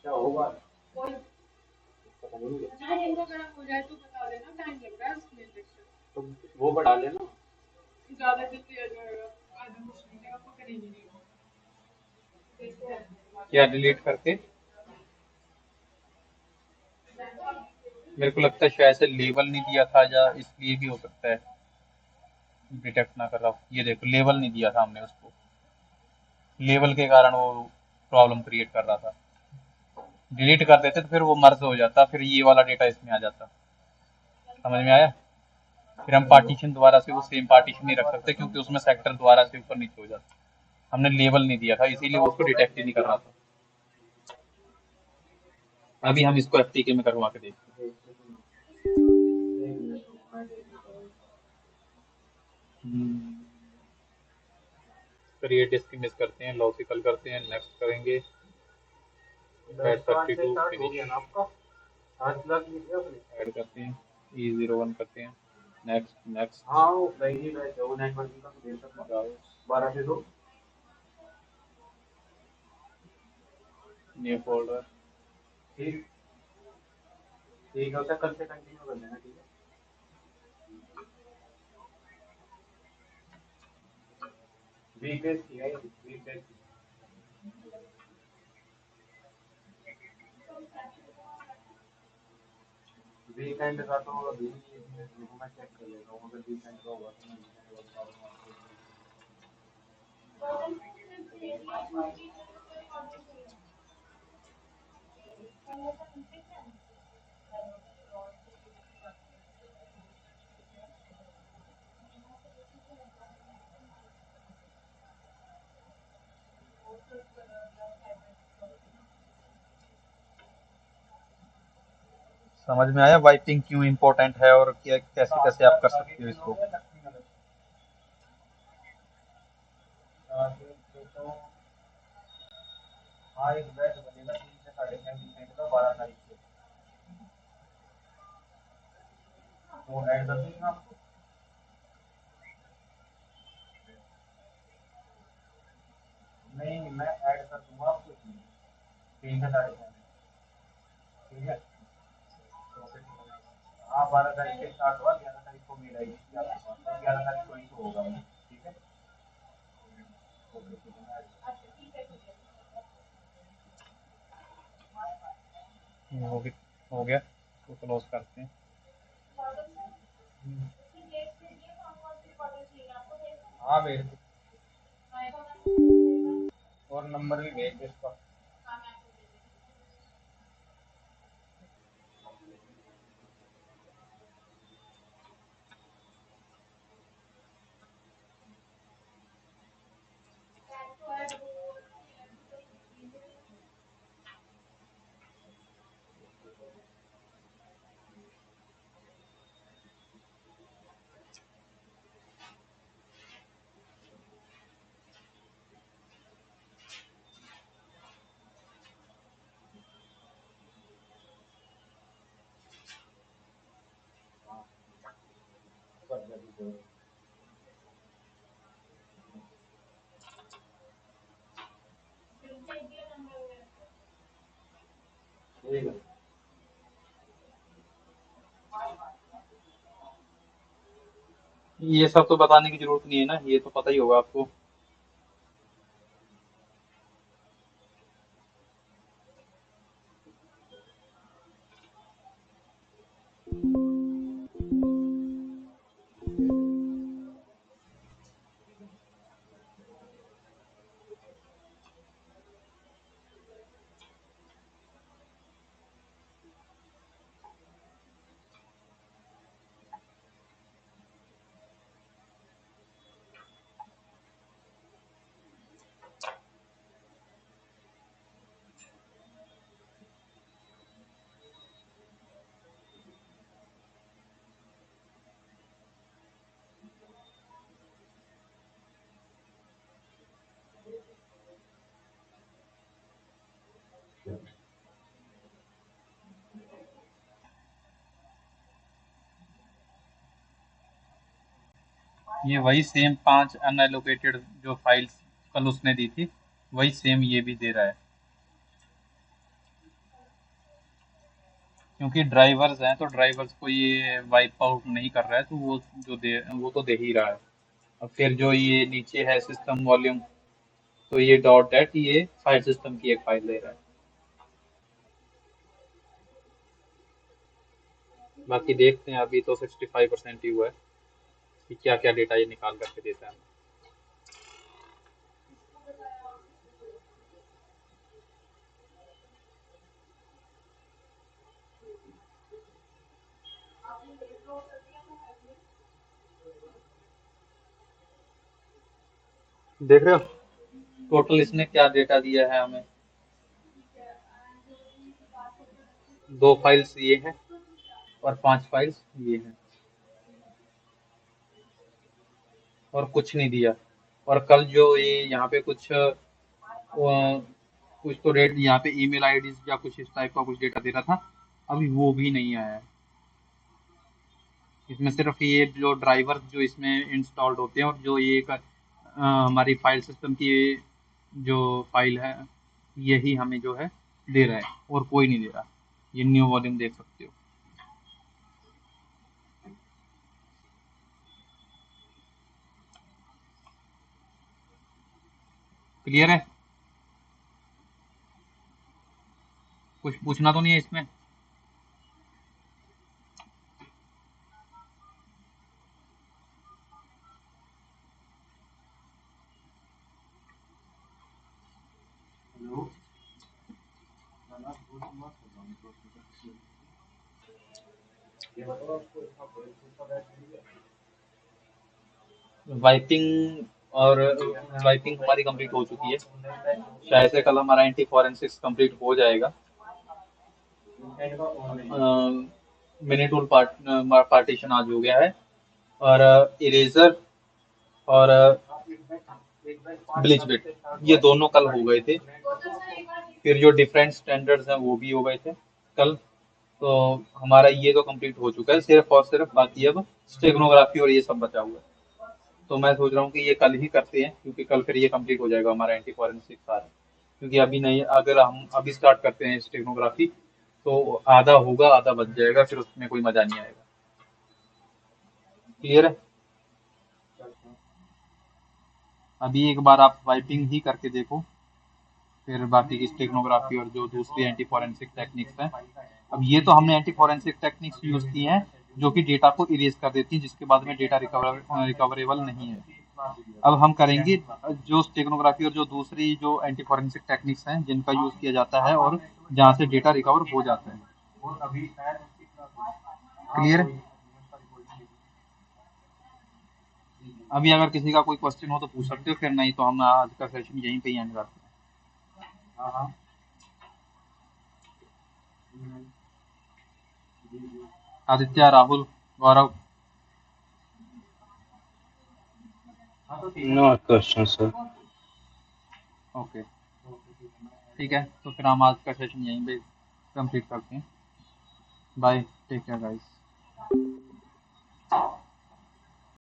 क्या होगा? तो वो बढ़ा लेना। क्या डिलीट करके, मेरे को लगता है शायद से लेबल नहीं दिया था, या इसलिए भी हो सकता है डिटेक्ट ना कर रहा हूँ। ये देखो, लेबल नहीं दिया था हमने उसको, लेबल के कारण वो प्रॉब्लम क्रिएट कर रहा था। डिलीट कर देते तो फिर वो मर्ज हो जाता, फिर ये वाला डेटा इसमें आ जाता। समझ में आया। फिर हम पार्टीशन दोबारा से वो सेम पार्टीशन नहीं रख सकते, क्योंकि उसमें सेक्टर दोबारा से ऊपर नीचे हो जाता। हमने लेबल नहीं दिया था, इसीलिए वो उसको डिटेक्ट ही नहीं कर रहा था। अभी हम इसको FTK में करवा के देखते हैं। क्रिएट डिस्क इमेज करते हैं, लॉजिकल करते हैं, नेक्स्ट करेंगे, ऐड 32 फिनिश, ऐड करते हैं, E01 करते हैं, नेक्स्ट नेक्स्ट। हाँ वो पहली बैच है, वो नेटवर्किंग का दे सकता 12 से 2। न्यू फोल्डर, ठीक ठीक है, उसे कल से कंटिन्यू कर लेना, ठीक है। वीकडेज की है, वीकडेज की। वीकेंड का तो अभी मैं चेक कर लेता हूँ, अगर वीकेंड का होगा तो मैं वीकेंड का बता दूंगा आपको। समझ में आया वाइपिंग क्यों इम्पोर्टेंट है, और क्या कैसे कैसे आप कर सकते हो इसको। हाँ एक बैच बनेगा 3 से 6:30 वीकेंड का 12 तारीख से, तो ऐड कर दूंगा आपको। नहीं मैं ऐड कर दूंगा आपको इसमें 3 से 6:30, ठीक है। तो फिर हाँ 12 तारीख से स्टार्ट हुआ, 11 तारीख को मेल आएगी कि आपके पास, तो 11 तारीख को इशू होगा, ठीक है। ओके ठीक है, मैं ऐड हो गया, तो क्लोज करते हैं। हाँ भेज दो, और नंबर भी भेज दो इसका। ठीक है। ये सब तो बताने की जरूरत नहीं है ना, ये तो पता ही होगा आपको। ये वही सेम 5 अनएलोकेटेड जो फाइल्स कल उसने दी थी, वही सेम ये भी दे रहा है। क्योंकि ड्राइवर्स हैं तो ड्राइवर्स को ये वाइप आउट नहीं कर रहा है, तो वो तो दे ही रहा है। अब फिर जो ये नीचे है सिस्टम वॉल्यूम, तो ये डॉट एट ये फाइल सिस्टम की एक फाइल दे रहा है। बाकी देखते हैं, अभी तो 65% ही हुआ है कि क्या क्या डेटा ये निकाल करके देता है। देख रहे हो टोटल इसने क्या डेटा दिया है हमें। 2 फाइल्स ये हैं और 5 फाइल्स ये हैं, और कुछ नहीं दिया। और कल जो ये यहाँ पे कुछ तो डेट यहाँ पे ईमेल आईडीज या कुछ इस टाइप का कुछ डेटा दे रहा था, अभी वो भी नहीं आया है। इसमें सिर्फ ये जो ड्राइवर जो इसमें इंस्टॉल्ड होते हैं और जो ये एक हमारी फाइल सिस्टम की जो फाइल है, यही हमें जो है दे रहा है, और कोई नहीं दे रहा। ये न्यू वॉल्यूम देख सकते हो। क्लियर है? कुछ पूछना तो नहीं है इसमें? ये बताओ आपको इसका प्रोसेस का बैच मिल गया? वाइपिंग और वाइपिंग हमारी कंप्लीट हो चुकी है। शायद से कल हमारा एंटी फॉरेंसिक्स कंप्लीट हो जाएगा। मिनी टूल पार्टीशन आज हो गया है, और इरेजर और ब्लिच बिट ये दोनों कल हो गए थे। फिर जो डिफरेंट स्टैंडर्ड्स हैं वो भी हो गए थे कल। तो हमारा ये तो कंप्लीट हो चुका है, सिर्फ और सिर्फ बाकी अब स्टेगनोग्राफी और ये सब बचा हुआ है। तो मैं सोच रहा हूँ कि ये कल ही करते हैं, क्योंकि कल फिर ये कंप्लीट हो जाएगा हमारा एंटी फॉरेंसिक सारा। क्योंकि अभी नहीं, अगर हम अभी स्टार्ट करते हैं स्टेगनोग्राफी तो आधा होगा आधा बच जाएगा, फिर उसमें कोई मजा नहीं आएगा। क्लियर है? अभी एक बार आप वाइपिंग ही करके देखो, फिर बाकी की स्टेगनोग्राफी और जो दूसरी एंटी फॉरेंसिक टेक्निक्स हैं। अब ये तो हमने एंटी फॉरेंसिक टेक्निक्स यूज की हैं जो कि डेटा को इरेज कर देती हैं, जिसके बाद में डेटा रिकवरेबल नहीं है। अब हम करेंगे जो स्टेगनोग्राफी और जो दूसरी जो एंटी फॉरेंसिक टेक्निक्स हैं जिनका यूज किया जाता है और जहाँ से डेटा रिकवर हो जाता है। क्लियर है? अभी अगर किसी का कोई क्वेश्चन हो तो पूछ सकते हो, फिर नहीं तो हम आज का सेशन यहीं पे ही एंड करते हैं। Aditya, Rahul, Gaurav. No question sir. Okay, ठीक है, तो फिर हम आज का सेशन यहीं पे कंप्लीट करते हैं। Bye, take care guys.